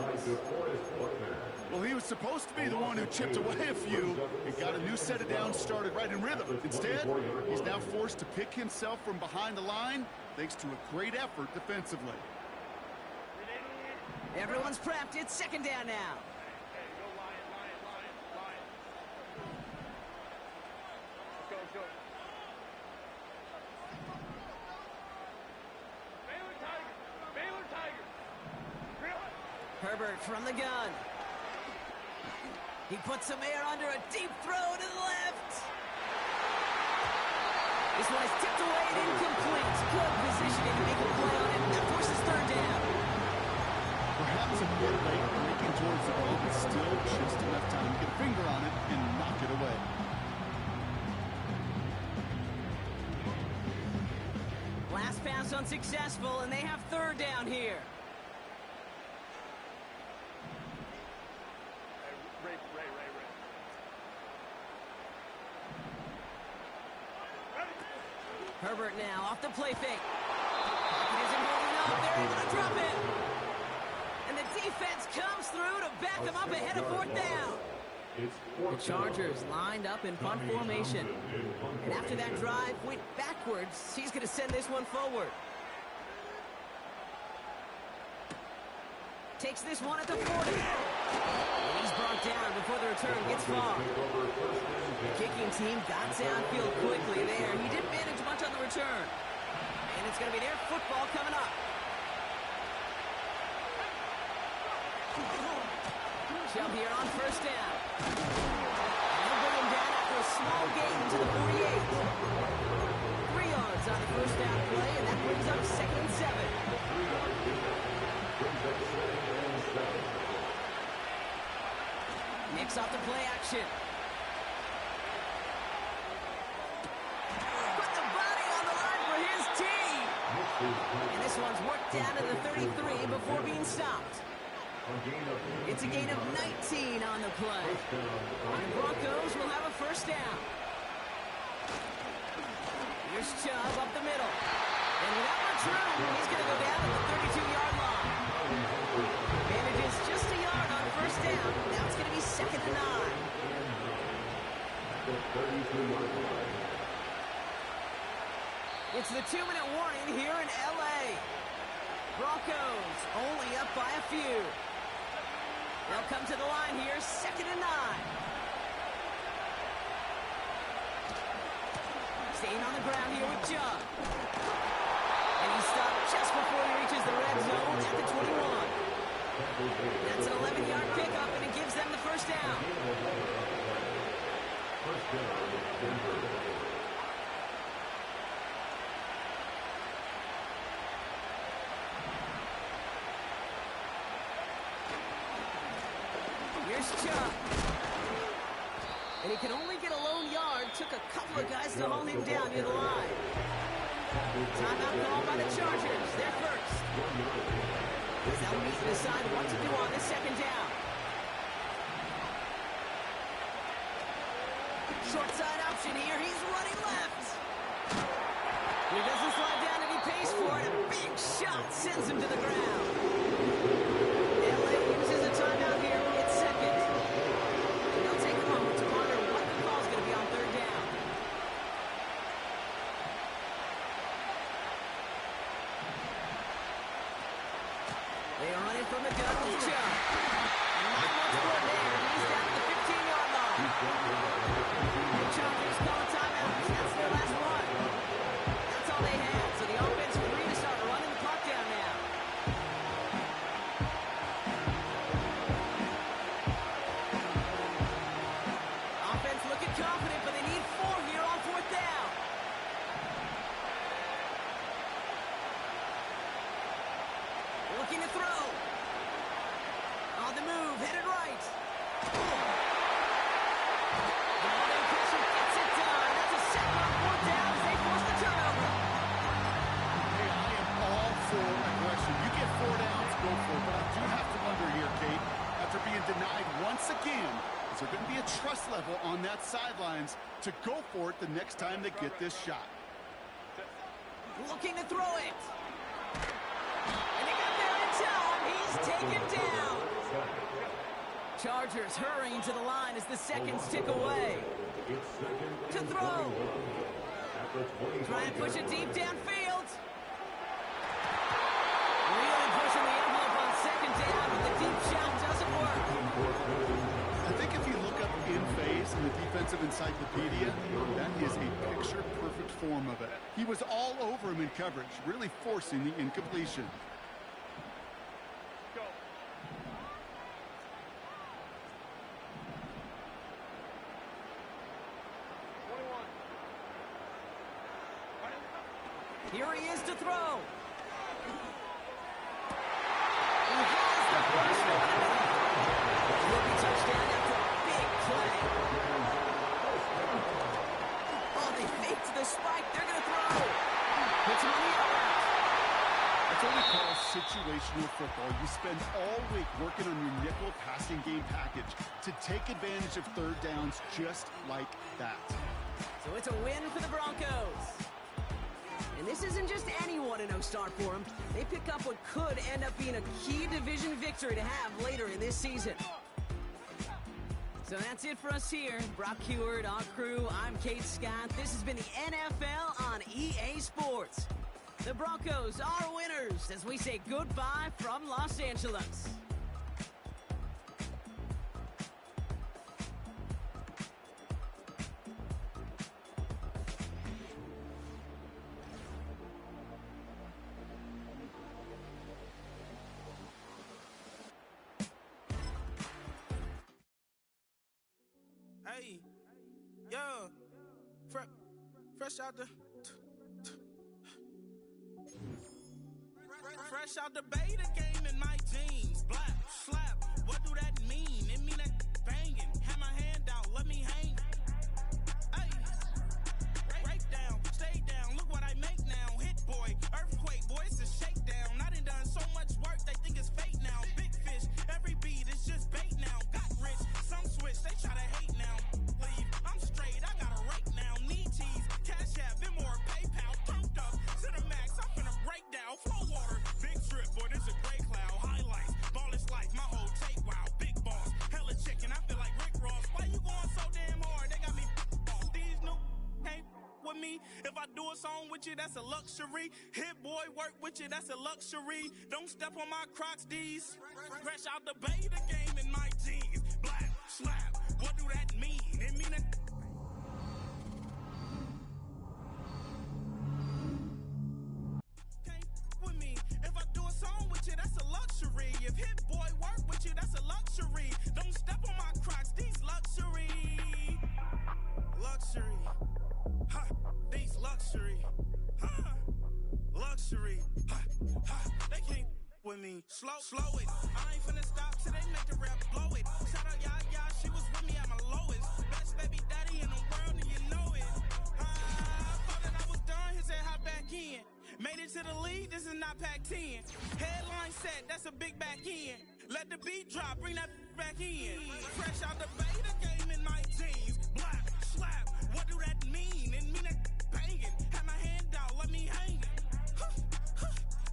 E: Well, he was supposed to be the one who chipped away a few and got a new set of downs started right in rhythm. Instead, he's now forced to pick himself from behind the line thanks to a great effort defensively.
C: Everyone's prepped. It's 2nd down now.
F: Hey, go Lion. Let's go. Baylor Tigers.
C: Herbert from the gun. He puts some air under a deep throw to the left. This one is tipped away and incomplete. Good positioning to make a play on it. That forces 3rd down.
E: Perhaps a bit late breaking towards the ball, but still just enough time to get a finger on it
C: unsuccessful, and they have third down here.
F: Ray.
C: Herbert now off the play fake. He isn't holding up. They're able to drop it. And the defense comes through to back them up ahead of fourth down. The Chargers lined up in punt formation. And after that drive went backwards, he's going to send this one forward. Takes this one at the 40. And he's brought down before the return gets far. The kicking team got downfield quickly there. He didn't manage much on the return. And it's going to be their football coming up. Shove here on first down. And they'll bring him down after a small gain to the 48. 3 yards on the first down play, and that brings up 2nd and 7. Nicks off the play action. Put the body on the line for his team. And this one's worked down to the 33 before being stopped. It's a gain of 19 on the play. And the Broncos will have a first down. Here's Chubb up the middle. And without much room, he's going to go down at the 32-yard line. Manages just a yard on first down. Now it's going to be 2nd and 9. It's the 2-minute warning here in L.A. Broncos only up by a few. They'll come to the line here, 2nd and 9. Staying on the ground here with Chubb. And he's stopped just before he reaches the red zone at the 21. That's an 11-yard pickup, and it gives them the first down. Here's Chubb. And he can only get a lone yard. Took a couple of guys to hold him down near the line. Timeout called by the Chargers. They're first. As they'll meet and decide what to do on this 2nd down. Short side option here. He's running left. He doesn't slide down and he pays for it. A big shot sends him to the ground. LA uses a timeout here. It's 2nd. And they'll take a moment to ponder what the call's going to be on 3rd down. They are running from the gun with Chubb. And not much more there. He's down to the 15-yard line. The Chargers call a timeout. That's their last one. That's all they had. So the offense is free to start running the clock down now. Offense looking confident, but they need 4 here on 4th down. Looking to throw. On the move, headed right. And pressure gets it done. That's a sack on 4th down as they force the turnover.
E: Hey, I am all for aggression. You get 4 downs, go for it. But I do have to wonder here, Kate, after being denied once again, is there going to be a trust level on that sidelines to go for it the next time they get this shot?
C: Looking to throw it. And they got there in time. He's taken down. Chargers hurrying to the line as the seconds tick away. To throw. Try and push it deep downfield. Really pushing the envelope on 2nd down, but the deep shot doesn't work.
E: I think if you look up in phase in the defensive encyclopedia, that is a picture-perfect form of it. He was all over him in coverage, really forcing the incompletion.
F: Go.
C: Here he is to throw. He has the first one. Will be touchdown after a big play. Oh, they faked the spike. They're going to throw. Puts him on the other.
E: call situational football. You spend all week working on your nickel passing game package to take advantage of third downs just like that.
C: So it's a win for the Broncos. And this isn't just any 1-0 start for them. They pick up what could end up being a key division victory to have later in this season. So that's it for us here. Brock Heward, our crew, I'm Kate Scott. This has been the NFL on EA Sports. The Broncos are winners as we say goodbye from Los Angeles.
G: Hey, yo, fresh out the beta game in my jeans. Black, slap, what do that mean? It mean that banging. Have my hand out, let me hang. Hey, break down, stay down, look what I make now. Hit boy, earthquake, boy, it's a shakedown. I done so much work, they think it's fake now. Big fish, every beat is just bait now. Got rich, some switch, they try to hate now. Leave, I'm straight, I got a rake now. Need cheese, cash app, been more PayPal. Turned up to the max, I'm finna break down. Flow water, big trip, boy, this a gray cloud. Highlights, ball is life, my whole tape, wow. Big boss, hella chicken, I feel like Rick Ross. Why you going so damn hard? They got me off. These new can't with me. If I do a song with you, that's a luxury. Hit boy, work with you, that's a luxury. Don't step on my Crocs, D's. Fresh out the beta game in my jeans. Black, slap, what do that mean? It mean that. Can't with me. If I do a song with you, that's a luxury. If hit boy, work with you, that's a luxury. Don't step on my Crocs, these luxury. Luxury. Ha, these luxury. Ha, luxury. Ha, ha, they can't with me. Slow it. I ain't finna stop till they make the rap blow it. Shout out Yaya, she was with me at my lowest. Best baby daddy in the world and you know it. Thought that I was done, he said hop back in. Made it to the league, this is not Pac-10. Headline set, that's a big back end. Let the beat drop, bring that back in. Fresh out the beta game in my jeans. Black, slap, what do that mean? It mean that banging. Have my hand out, let me hang.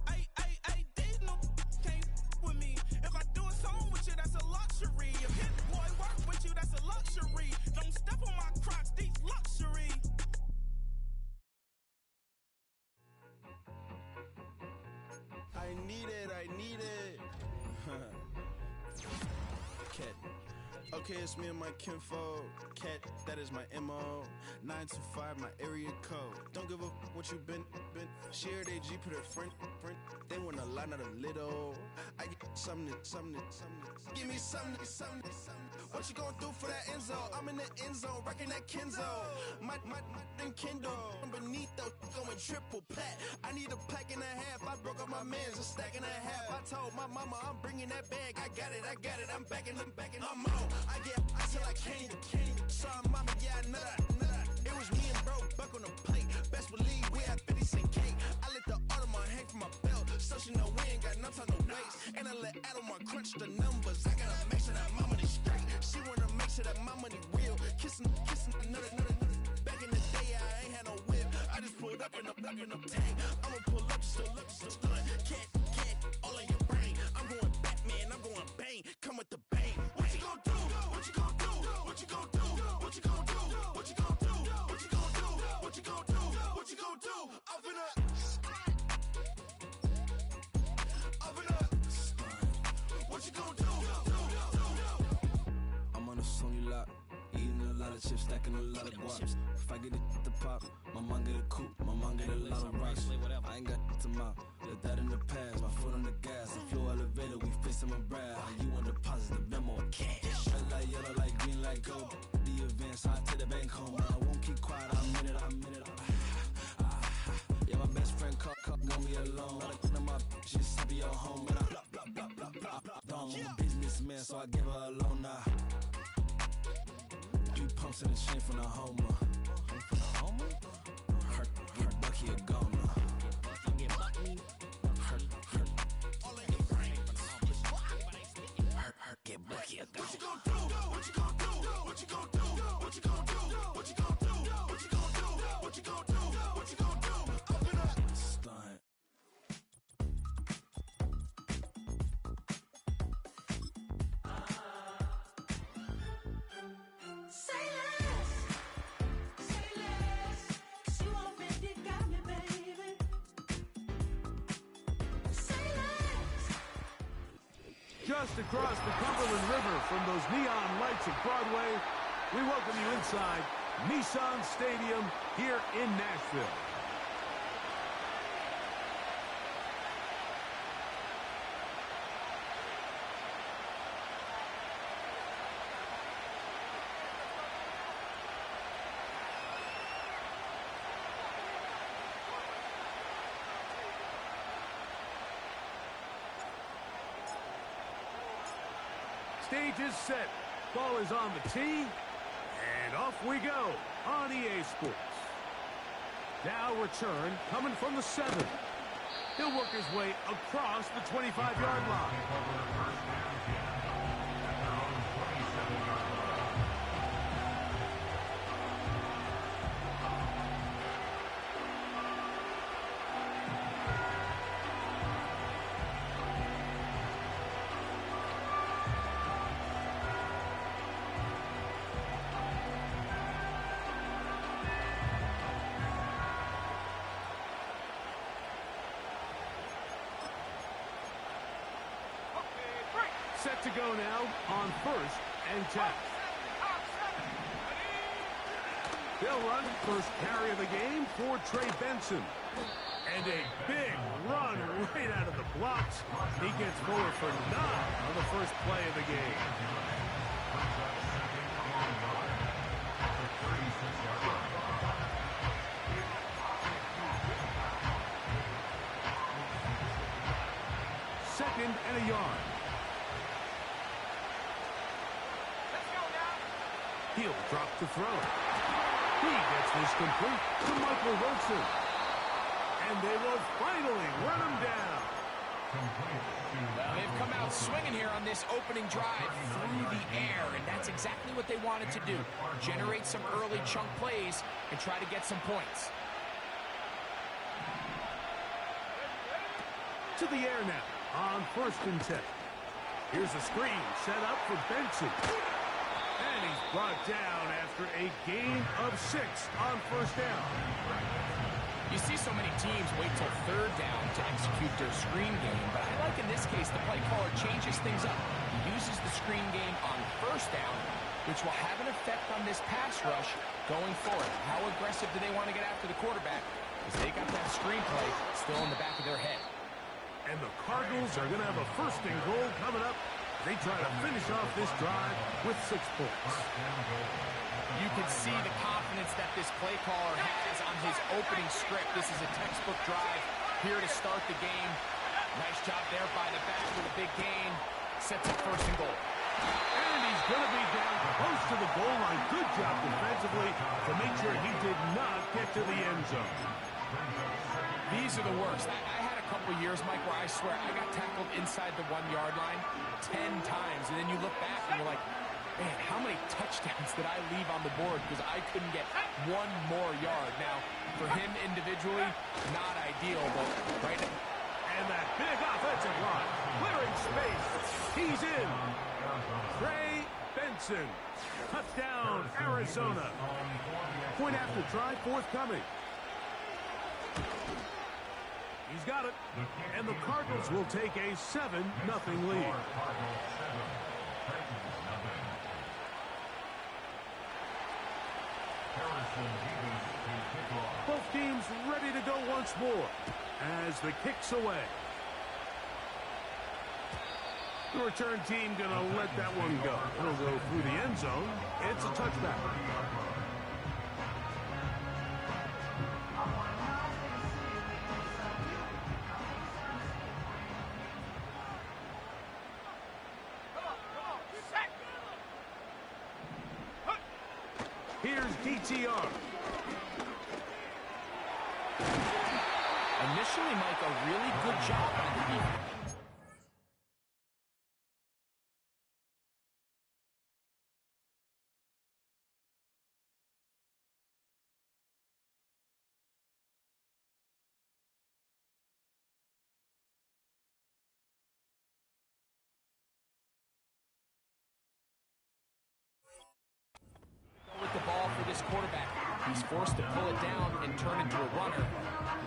G: Ay, these no can't with me. If I do a song with you, that's a luxury. If hit boy work with you, that's a luxury. Don't step on my Crocs, these luxury.
H: I need it. Cat. Okay, it's me and my kinfolk. Cat, that is my MO. 925, my area code. Don't give a what you been. Shared AG, put her friend. They want a lot, not a little. I get something. Give me something. What you gonna do for that end zone? I'm in the end zone, rocking that Kenzo. My thing Kindle. Beneath though, going triple plat. I need a pack and a half. I broke up my mans, a stack and a half. I told my mama I'm bringing that bag. I got it. I'm backing. I'm on. I get till I can't. Saw mama, yeah, I know that. It was me and bro, buck on the plate. Best believe we had 50 cent cake. I let the Audemars hang from my belt, so she know we ain't got no time to waste. And I let Adelmar crunch the numbers. I gotta make sure that my money straight. She wanna make sure that my money real. Kissing another. Back in the day, I ain't had no whip. I just pulled up in a tank. I'ma pull up just to stun. Cat, all in your brain. I'm going Batman, I'm going bang. Come with the bang. What you gonna do? What you gonna do? What you gonna do? What you gonna do? What you gonna do? What you gonna do? What you gonna do? What you gonna do? I'm finna. What you gonna do?
I: I'm on a Sony lot, eating a lot of chips, stacking a lot of guaps. If I get it to pop, my mom get a coupe, my mom get a lot of rocks. I ain't got to mouth, let that in the past. My foot on the gas, I flow elevator, we fixin' my brad. You want deposit the memo, cash. Red like yellow, like green, like gold. The events, I take the bank home. I won't keep quiet, I'm in it. Yeah, my best friend called, want me alone. None of my bitches, I be at home. And I blah. I'm a businessman, so I give her a loan now. 3 pumps in the chain from the Homer. Her Bucky a goner. Her
J: Just across the Cumberland River from those neon lights at Broadway, we welcome you inside Nissan Stadium here in Nashville. Stage is set. Ball is on the tee. And off we go on EA Sports. Now return coming from the 7. He'll work his way across the 25-yard line. Set to go now on 1st and 10. They'll run first carry of the game for Trey Benson. And a big run right out of the blocks. He gets Fuller for 9 on the first play of the game. Second and a yard. He'll drop to throw. He gets this complete to Michael Wilson. And they will finally run him down.
K: Well, they've come out swinging here on this opening drive through the air, and that's exactly what they wanted to do. Generate some early chunk plays and try to get some points.
J: To the air now on 1st and 10. Here's a screen set up for Benson. And he's brought down after a gain of 6 on 1st down.
K: You see so many teams wait till 3rd down to execute their screen game, but I like in this case the play caller changes things up. He uses the screen game on 1st down, which will have an effect on this pass rush going forward. How aggressive do they want to get after the quarterback? Because they got that screen play still in the back of their head.
J: And the Cardinals are going to have a 1st and goal coming up. They try to finish off this drive with 6 points.
K: You can see the confidence that this play caller has on his opening script. This is a textbook drive here to start the game. Nice job there by the back with a big gain. Sets up 1st and goal.
J: And he's going to be down close to the goal line. Good job defensively to make sure he did not get to the end zone.
K: These are the worst. I had a couple years, Mike, where I swear I got tackled inside the 1-yard line 10 times. And then you look back and you're like, man, how many touchdowns did I leave on the board because I couldn't get 1 more yard? Now, for him individually, not ideal, but right.
J: And that big offensive line, clearing space. He's in. Trey Benson. Touchdown, Arizona. Point after try forthcoming. He's got it. And the Cardinals will take a 7-0 lead. Both teams ready to go once more as the kick's away. The return team going to let that one go. It'll go through the end zone. It's a touchback. Here's DTR.
K: Initially, Mike, a really good job on the defense. With the ball for this quarterback, he's forced to pull it down and turn into a runner.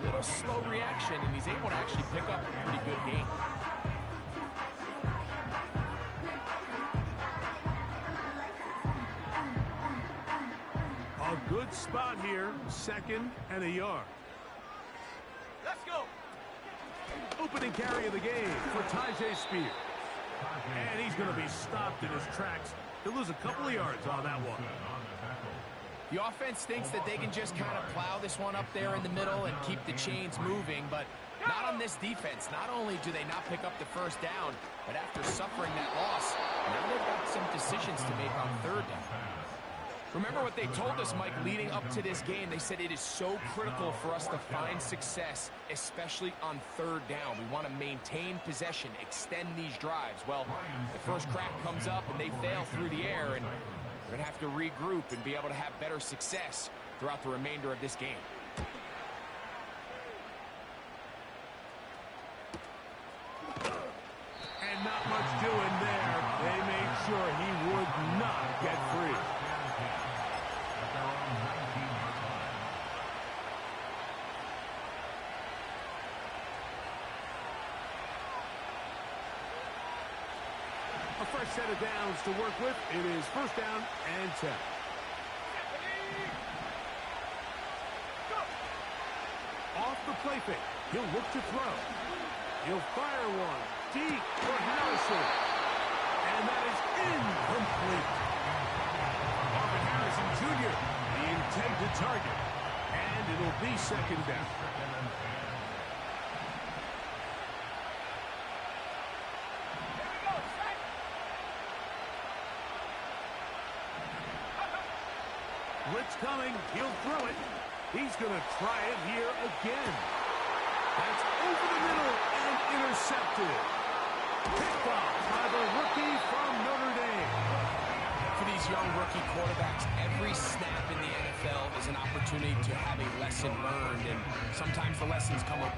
K: A little slow reaction, and he's able to actually pick up a pretty good game.
J: Good spot here. 2nd and a yard.
F: Let's go.
J: Opening carry of the game for Tajay Spears. And he's going to be stopped in his tracks. He'll lose a couple of yards on that one.
K: The offense thinks that they can just kind of plow this one up there in the middle and keep the chains moving, but not on this defense. Not only do they not pick up the first down, but after suffering that loss, now they've got some decisions to make on 3rd down. Remember what they told us, Mike, leading up to this game. They said it is so critical for us to find success, especially on 3rd down. We want to maintain possession, extend these drives. Well, the first crack comes up and they fail through the air, and we're going to have to regroup and be able to have better success throughout the remainder of this game.
J: And not much doing there. They made sure he would not get free. A fresh set of downs to work with. It is 1st down and 10. Off the play fake. He'll look to throw. He'll fire one deep for Harrison. And that is incomplete. Marvin Harrison Jr., the intended target. And it'll be 2nd down. Blitz coming. He'll throw it. He's going to try it here again. That's over the middle and intercepted. Picked off by the rookie from Notre Dame.
K: For these young rookie quarterbacks, every snap in the NFL is an opportunity to have a lesson learned, and sometimes the lessons come up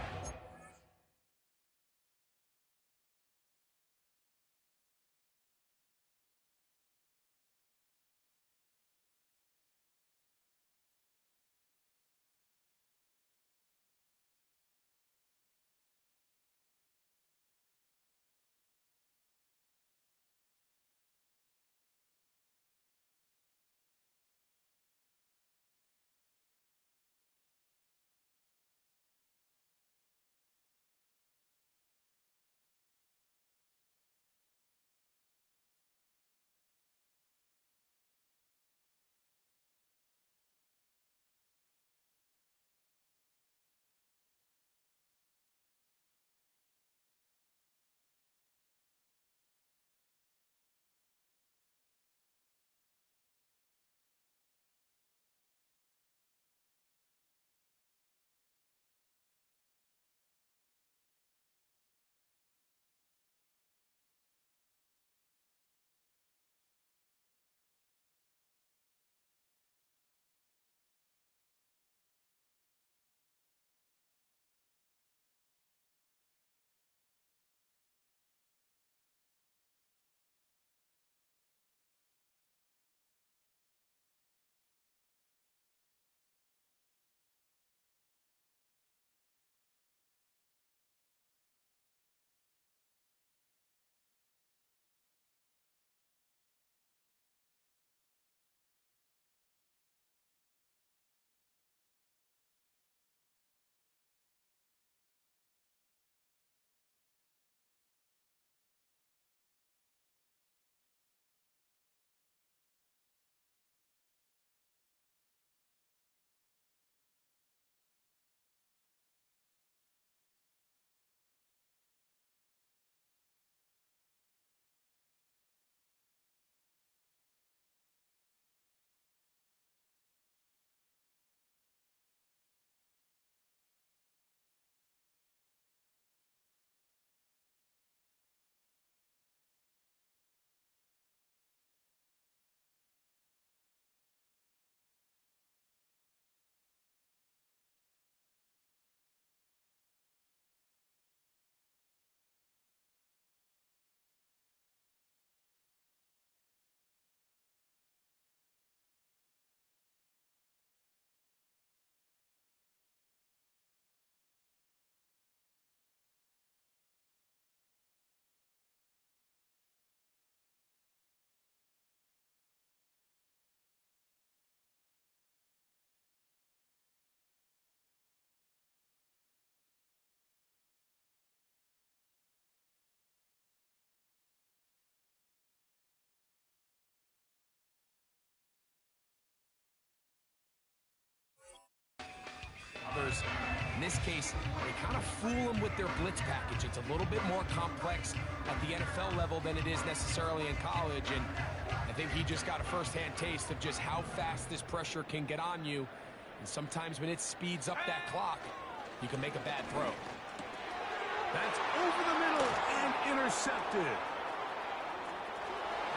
K: this case, they kind of fool him with their blitz package. It's a little bit more complex at the NFL level than it is necessarily in college, and I think he just got a first-hand taste of just how fast this pressure can get on you. And sometimes when it speeds up that clock, you can make a bad throw.
J: That's over the middle and intercepted.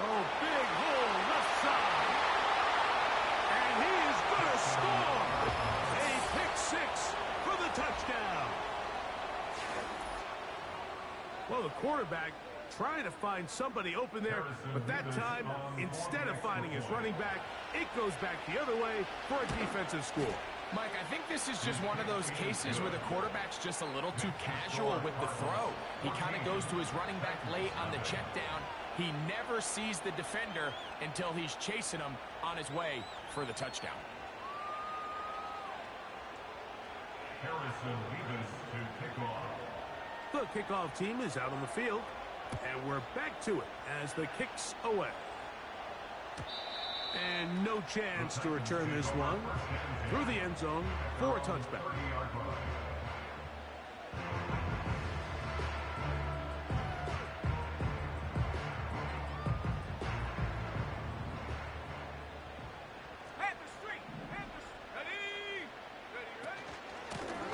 J: Oh, big hole left side. And he is going to score. A pick six for the touchdown. Well, the quarterback trying to find somebody open there, but that time, instead of finding his running back, it goes back the other way for a defensive score.
K: Mike, I think this is just one of those cases where the quarterback's just a little too casual with the throw. He kind of goes to his running back late on the check down. He never sees the defender until he's chasing him on his way for the touchdown.
D: Harrison Levis to kick off.
J: The kickoff team is out on the field, and we're back to it as the kick's away. And no chance to return this one through the end zone for a touchback.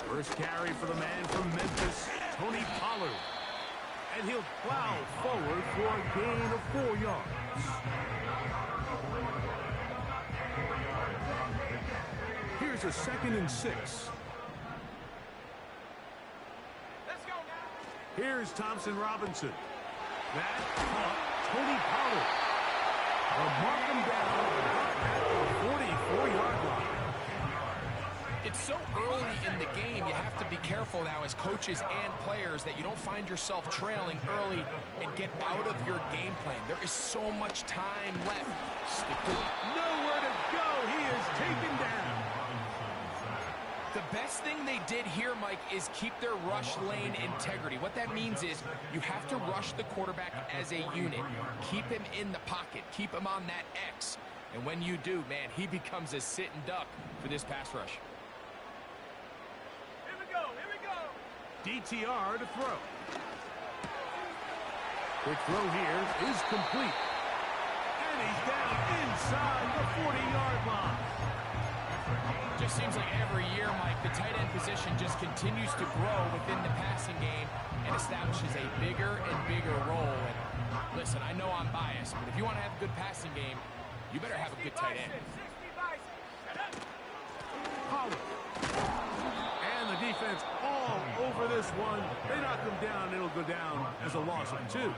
J: First carry for the man from Memphis, Tony Pollard. And he'll plow forward for a gain of 4 yards. Here's a 2nd and 6.
F: Let's go now.
J: Here's Thompson Robinson. That caught Tony Pollard. They'll mark him down at the 44-yard line.
K: It's so early in the game, you have to be careful now as coaches and players that you don't find yourself trailing early and get out of your game plan. There is so much time left. Stick to it.
J: Nowhere to go. He is taken down.
K: The best thing they did here, Mike, is keep their rush lane integrity. What that means is you have to rush the quarterback as a unit. Keep him in the pocket. Keep him on that X. And when you do, man, he becomes a sitting duck for this pass rush.
J: DTR to throw. Quick throw here is complete. And he's down inside the 40-yard line.
K: Just seems like every year, Mike, the tight end position just continues to grow within the passing game and establishes a bigger and bigger role. And listen, I know I'm biased, but if you want to have a good passing game, you better have a good tight end.
J: Pollard. And the defense all over this one. They knock him down. It'll go down as a loss of 2.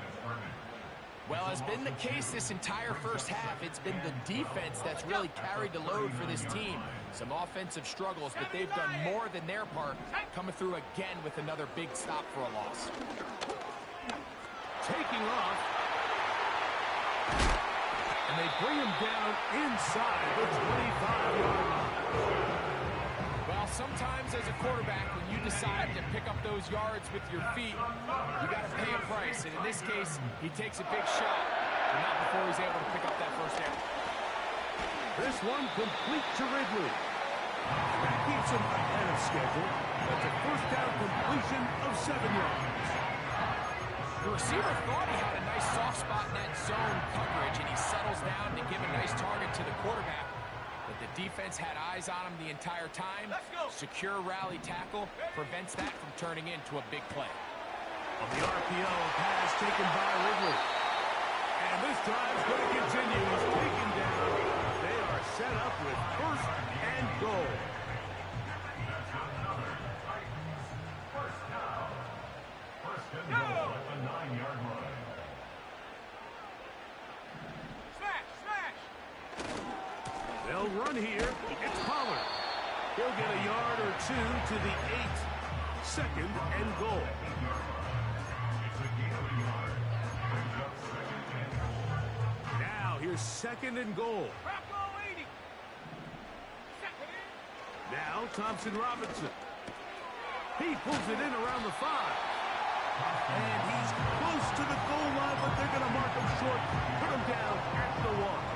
K: Well, as been the case this entire first half, it's been the defense that's really carried the load for this team. Some offensive struggles, but they've done more than their part, coming through again with another big stop for a loss.
J: Taking off. And they bring him down inside the 25-yard line.
K: Well, sometimes as a quarterback, when you decide to pick up those yards with your feet, you got to pay a price. And in this case, he takes a big shot, but not before he's able to pick up that first down.
J: This one complete to Ridley. That keeps him ahead of schedule. That's a first down completion of 7 yards.
K: The receiver thought he had a nice soft spot in that zone coverage, and he settles down to give a nice target to the quarterback. But the defense had eyes on him the entire time. Secure rally tackle prevents that from turning into a big play.
J: On the RPO, pass taken by Ridley. And this drive's going to continue. He's taken down. They are set up with 1st and goal.
D: First and goal at the 9-yard line.
J: They'll run here. It's Pollard. He'll get a yard or 2 to the 8. 2nd and goal. Now here's 2nd and goal. Now Thompson Robinson. He pulls it in around the 5. And he's close to the goal line, but they're going to mark him short. Put him down at the 1.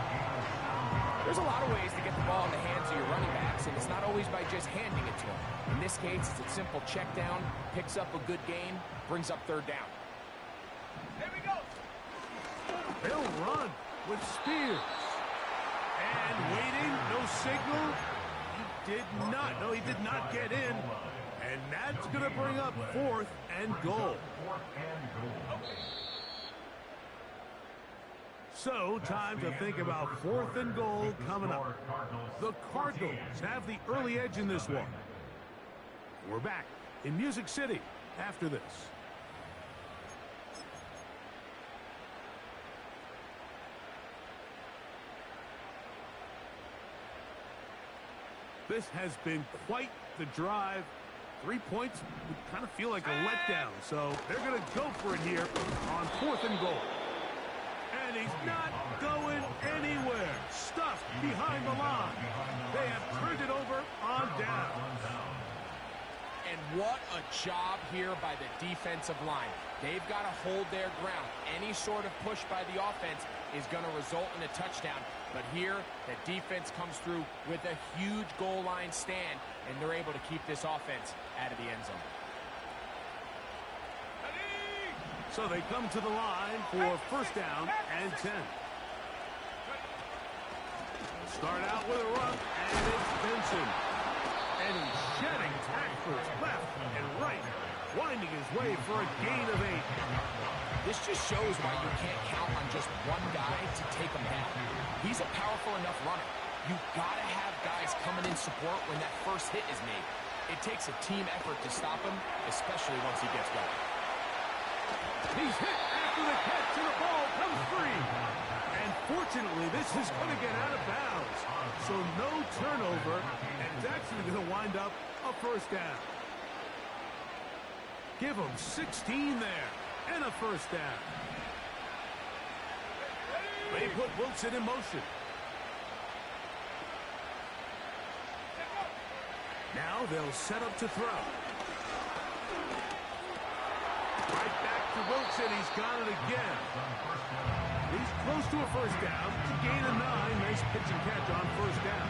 K: There's a lot of ways to get the ball in the hands of your running backs, and it's not always always by just handing it to him. In this case, it's a simple check down, picks up a good gain, brings up third down.
F: Here we go.
J: They'll run with Spears. And waiting, no signal. He did not get in. And that's going to bring up 4th and goal. So, time to think about 4th and goal coming up. The Cardinals have the early edge in this one. We're back in Music City after this. This has been quite the drive. 3 points would kind of feel like a letdown. So they're going to go for it here on 4th and goal. And he's not going anywhere. Stuffed behind the line. They have turned it over on down.
K: And what a job here by the defensive line. They've got to hold their ground. Any sort of push by the offense is going to result in a touchdown. But here, the defense comes through with a huge goal line stand, and they're able to keep this offense out of the end zone.
J: So they come to the line for 1st down and 10. Start out with a run, and it's Benson. And he's shedding tackles left and right, winding his way for a gain of 8.
K: This just shows why you can't count on just one guy to take him down. He's a powerful enough runner. You've got to have guys coming in support when that first hit is made. It takes a team effort to stop him, especially once he gets going.
J: He's hit after the catch, and the ball comes free. And fortunately, this is going to get out of bounds. So no turnover, and it's actually going to wind up a 1st down. Give him 16 there, and a 1st down. They put Wilson in motion. Now they'll set up to throw. Right back to Wilson. He's got it again. He's close to a 1st down. To gain a 9. Nice pitch and catch on 1st down.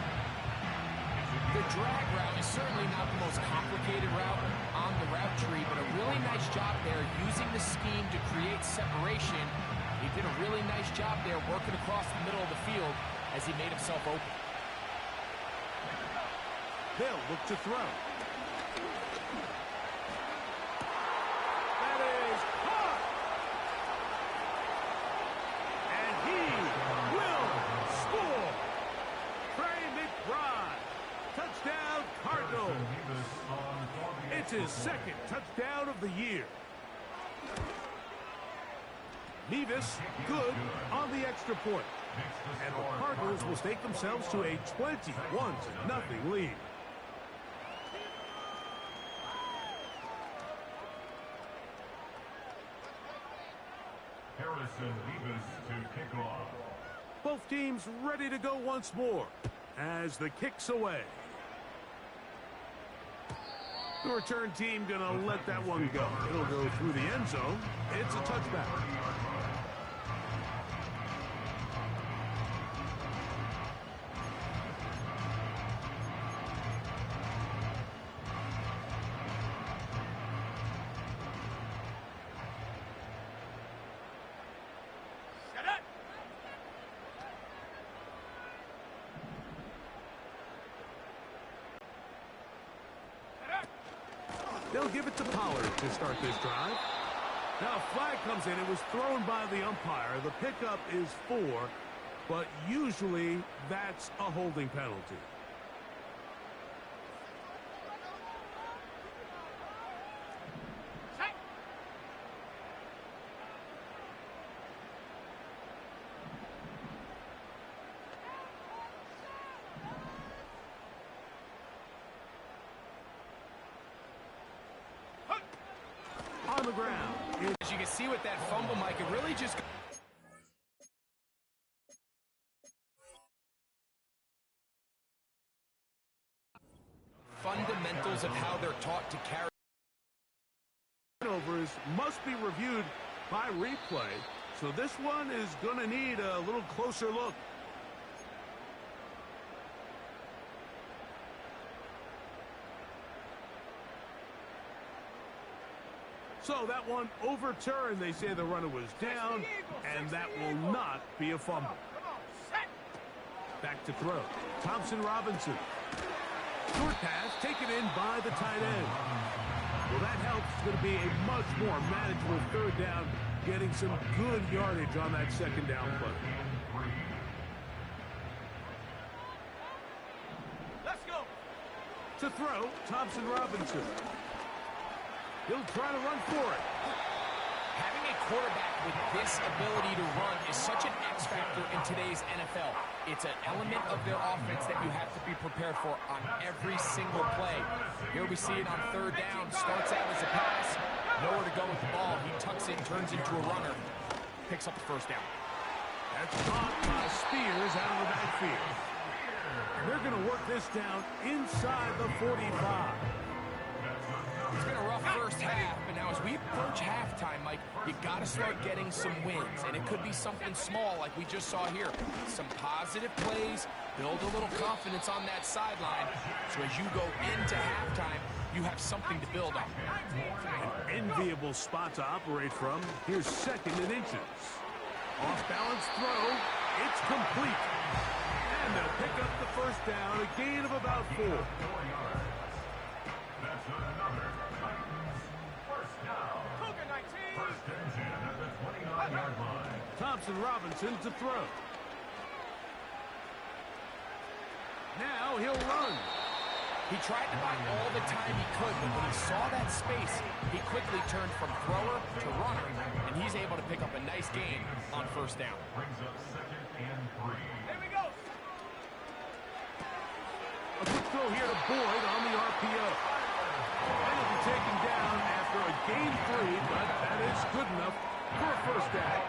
K: The drag route is certainly not the most complicated route on the route tree, but a really nice job there using the scheme to create separation. He did a really nice job there working across the middle of the field as he made himself open.
J: They'll look to throw. That is caught! And he will score! Trey McBride. Touchdown, Cardinals. It's his 2nd touchdown of the year. Nevis, good on the extra point. And the Cardinals will stake themselves to a 21-0 lead.
D: Harrison Nevis to kick off.
J: Both teams ready to go once more as the kick's away. The return team going to let that one go. It'll go through the end zone. It's a touchback. They'll give it to Pollard to start this drive. Now a flag comes in. It was thrown by the umpire. The pickup is 4, but usually that's a holding penalty. On the ground.
K: As you can see with that fumble, Mike, it really just... fundamentals of how they're taught to carry.
J: Turnovers must be reviewed by replay, so this one is going to need a little closer look. So that one overturned. They say the runner was down, and that will not be a fumble. Back to throw. Thompson Robinson. Short pass taken in by the tight end. Well, that helps. It's going to be a much more manageable third down, getting some good yardage on that second down play.
F: Let's go.
J: To throw, Thompson Robinson. He'll try to run for it.
K: Having a quarterback with this ability to run is such an X factor in today's NFL. It's an element of their offense that you have to be prepared for on every single play. Here we see it on third down. Starts out as a pass. Nowhere to go with the ball. He tucks it and turns into a runner. Picks up the first down.
J: That's caught by Spears out of the backfield. And they're going to work this down inside the 45.
K: It's been a rough first half, but now as we approach halftime, Mike, you got to start getting some wins, and it could be something small like we just saw here. Some positive plays, build a little confidence on that sideline, so as you go into halftime, you have something to build on.
J: An enviable spot to operate from. Here's second and inches. Off-balance throw. It's complete. And they'll pick up the first down, a gain of about 4.
D: That's another Titans first down. First and 10 at the 29-yard line.
J: Thompson Robinson to throw. Now he'll run.
K: He tried to buy all the time he could, but when he saw that space, he quickly turned from thrower to runner, and he's able to pick up a nice gain on first down.
D: Brings up second and 3.
F: Here we go.
J: A quick throw here to Boyd on the RPO. And he'll be taken down after a gain 3, but that is good enough for a first down.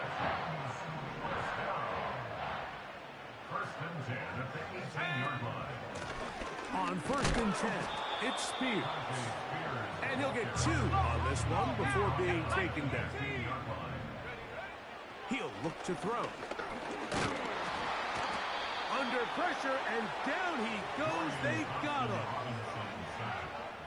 D: First and 10 at the 18-yard line.
J: On first and 10, it's Spears. And he'll get 2 on this one before being taken down. He'll look to throw. Under pressure, and down he goes. They got him.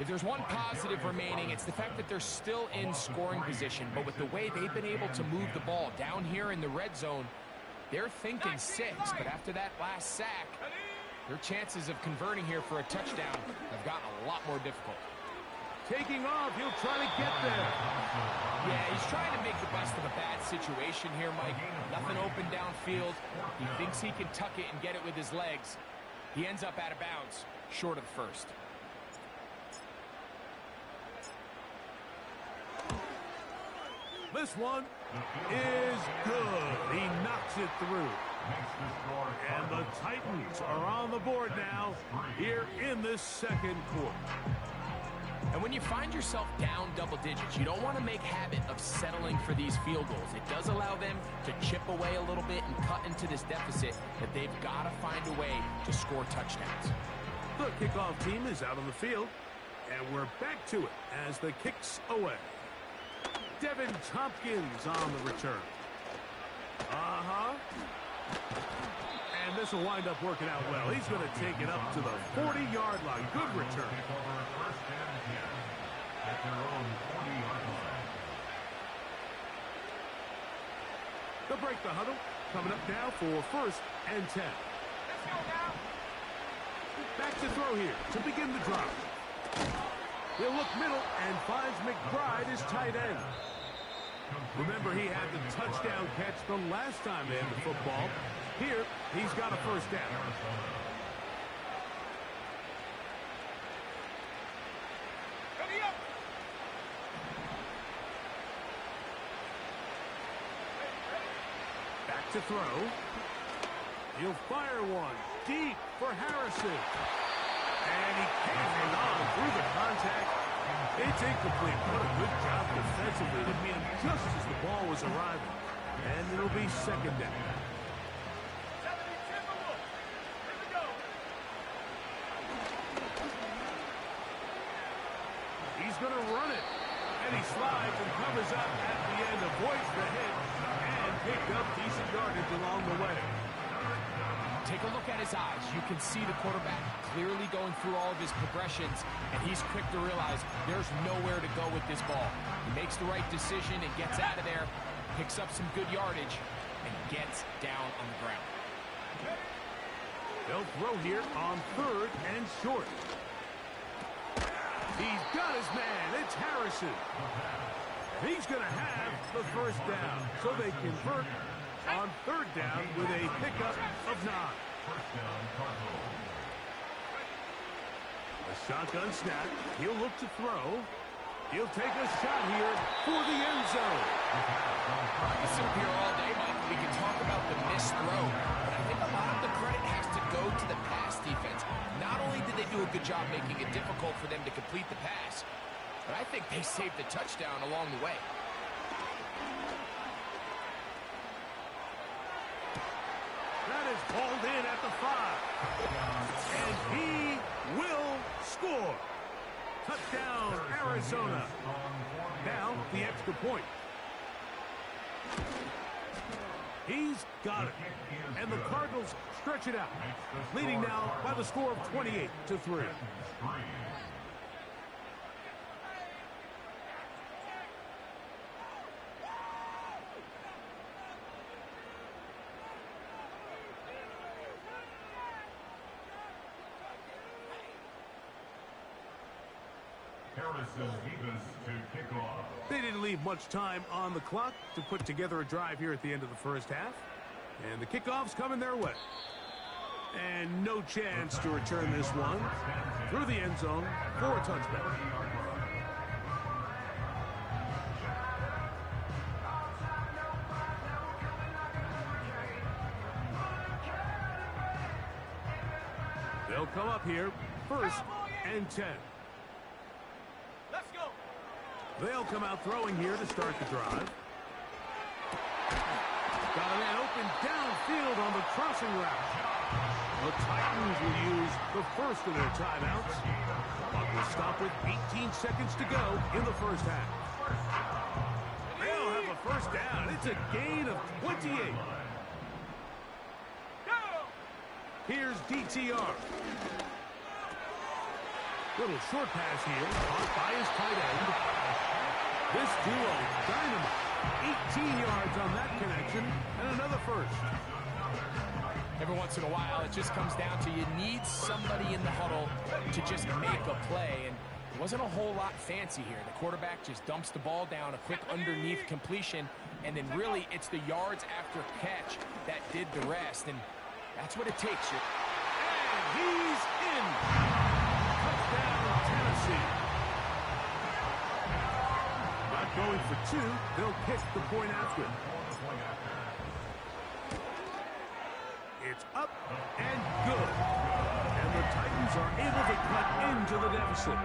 K: If there's one positive remaining, it's the fact that they're still in scoring position. But with the way they've been able to move the ball down here in the red zone, they're thinking 6. But after that last sack, their chances of converting here for a touchdown have gotten a lot more difficult.
J: Taking off, he'll try to get there.
K: Yeah, he's trying to make the best of a bad situation here, Mike. Nothing open downfield. He thinks he can tuck it and get it with his legs. He ends up out of bounds, short of the first.
J: This one is good. He knocks it through. And the Titans are on the board now here in this second quarter.
K: And when you find yourself down double digits, you don't want to make habit of settling for these field goals. It does allow them to chip away a little bit and cut into this deficit that they've got to find a way to score touchdowns.
J: The kickoff team is out on the field, and we're back to it as the kick's away. Devin Tompkins on the return. And this will wind up working out well. He's going to take it up to the 40-yard line. Good return.
D: First and 10 at their own 40-yard line.
J: They'll break the huddle. Coming up now for first and 10.
F: Let's go now.
J: Back to throw here to begin the drive. He'll look middle and finds McBride as tight end. Remember, he had the touchdown catch the last time they had the football. Here, he's got a first down.
F: Ready up.
J: Back to throw. He'll fire one deep for Harrison. And he can't hang on through the contact. It's incomplete. What a good job defensively to meet him just as the ball was arriving. And it'll be second down. He's going to run it. And he slides and covers up at the end, avoids the hit, and picked up decent yardage along the way.
K: Take a look at his eyes. You can see the quarterback clearly going through all of his progressions, and he's quick to realize there's nowhere to go with this ball. He makes the right decision and gets out of there, picks up some good yardage, and gets down on the ground.
J: They'll throw here on 3rd and short. He's got his man. It's Harrison. He's going to have the first down, so they convert on 3rd down with a pickup of 9. A shotgun snap. He'll look to throw. He'll take a shot here for the end zone.
K: I can sit here all day, Mike. We can talk about the missed throw, but I think a lot of the credit has to go to the pass defense. Not only did they do a good job making it difficult for them to complete the pass, but I think they saved the touchdown along the way.
J: That is called in at the 5. And he will score. Touchdown, Arizona. Now, the extra point. He's got it. And the Cardinals stretch it out, leading now by the score of 28-3. They didn't leave much time on the clock to put together a drive here at the end of the first half. And the kickoff's coming their way. And no chance to return this one through the end zone for a touchback. They'll come up here, 1st and 10.
F: Let's go.
J: They'll come out throwing here to start the drive. Got a man open downfield on the crossing route. The Titans will use the first of their timeouts. Clock will stop with 18 seconds to go in the first half. They'll have a first down. It's a gain of 28. Here's DTR. Little short pass here, caught by his tight end. This duo, dynamite. 18 yards on that connection, and another first.
K: Every once in a while, it just comes down to you need somebody in the huddle to just make a play, and it wasn't a whole lot fancy here. The quarterback just dumps the ball down, a quick underneath completion, and then really it's the yards after catch that did the rest, and that's what it takes.
J: And he's in. Touchdown, Tennessee. Not going for 2. They'll kick the point after. It's up and good. And the Titans are able to cut into the deficit.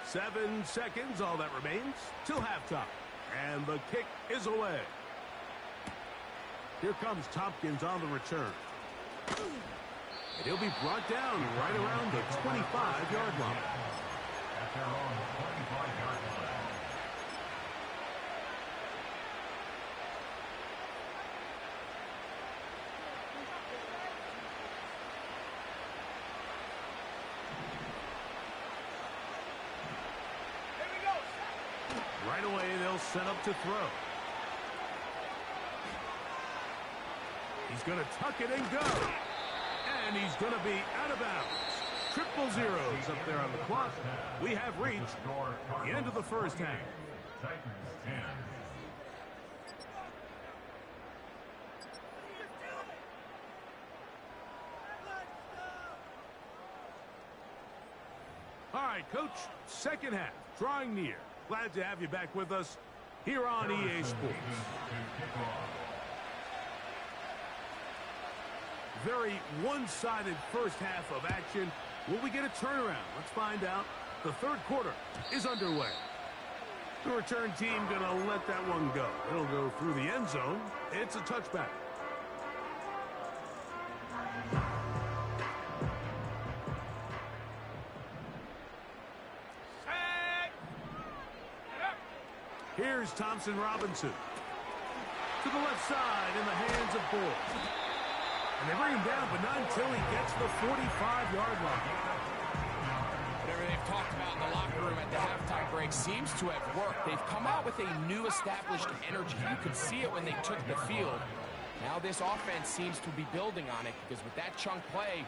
J: Seven seconds, all that remains, till halftime. And the kick is away. Here comes Tompkins on the return. And he'll be brought down right around the 25-yard line.
D: At their own 25-yard line.
J: Right away, they'll set up to throw. He's going to tuck it and go. And he's going to be out of bounds. Triple zeros up there on the clock. We have reached the end of the first half.
D: Titans 10.
J: All right, Coach, second half, drawing near. Glad to have you back with us here on EA Sports. Very one-sided first half of action. Will we get a turnaround? Let's find out. The third quarter is underway. The return team going to let that one go. It'll go through the end zone. It's a touchback. Here's Thompson Robinson. To the left side in the hands of Bull. And they bring him down, but not until he gets the 45-yard line.
K: Whatever they've talked about in the locker room at the halftime break seems to have worked. They've come out with a new established energy. You could see it when they took the field. Now this offense seems to be building on it because with that chunk play,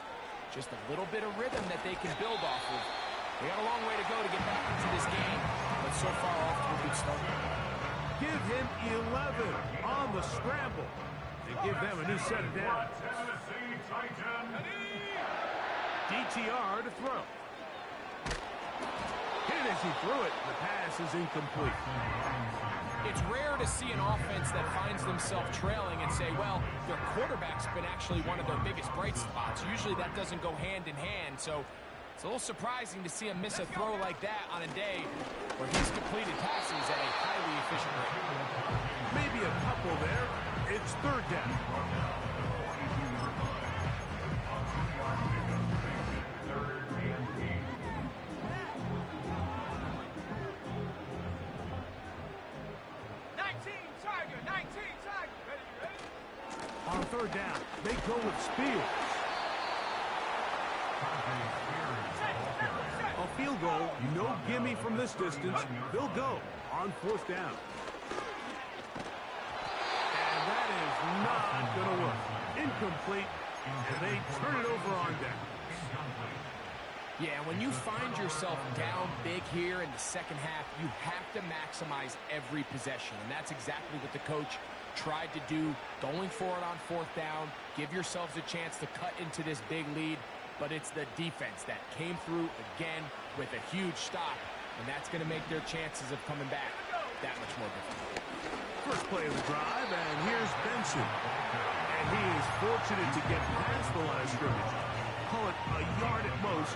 K: just a little bit of rhythm that they can build off of. They got a long way to go to get back into this game, but so far off to a good start.
J: Give him 11 on the scramble. They give them a new set of downs. DTR to throw. Hit as he threw it. The pass is incomplete.
K: It's rare to see an offense that finds themselves trailing and say, well, their quarterback's been actually one of their biggest bright spots. Usually that doesn't go hand in hand, so it's a little surprising to see him miss a throw like that on a day where he's completed passes at a highly efficient rate.
J: Maybe a couple there. It's third down. On third down, they go with Spears. A field goal, no gimme from this distance. They'll go on fourth down. And that is not going to work. Incomplete, and they turn it over on down.
K: Yeah, when you find yourself down big here in the second half, you have to maximize every possession, and that's exactly what the coach tried to do, going for it on fourth down, give yourselves a chance to cut into this big lead, but it's the defense that came through again with a huge stop, and that's going to make their chances of coming back that much more difficult.
J: First play of the drive, and here's Benson. And he is fortunate to get past the line of scrimmage. Call it a yard at most.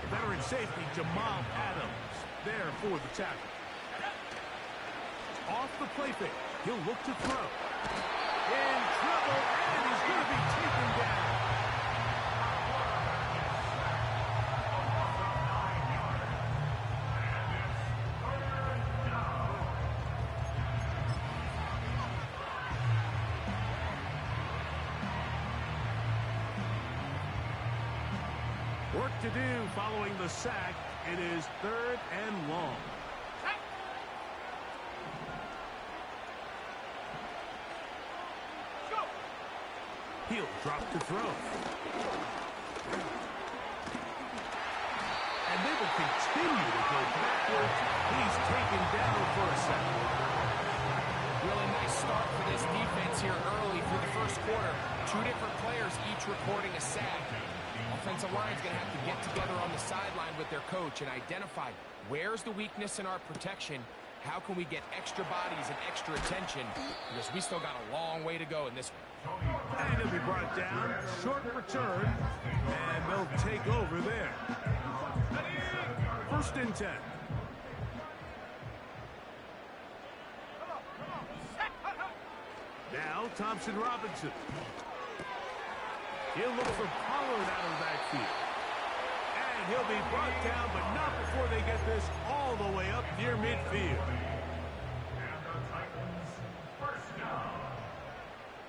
J: Veteran safety Jamal Adams there for the tackle. Off the play fake. He'll look to throw. In trouble, and he's going to be taken down. Work to do following the sack. It is third and long. He'll drop to throw. And they will continue to go backwards. He's taken down for a second.
K: Really nice start for this defense here early through the first quarter. Two different players each recording a sack. Offensive line's going to have to get together on the sideline with their coach and identify where's the weakness in our protection. How can we get extra bodies and extra attention? Because we still got a long way to go in this one.
J: And he'll be brought down. Short return. And they'll take over there. First and 10. Now Thompson Robinson. He'll look for Pollard out of the backfield. And he'll be brought down, but not before they get this all the way up near midfield.
D: And the Titans, first down.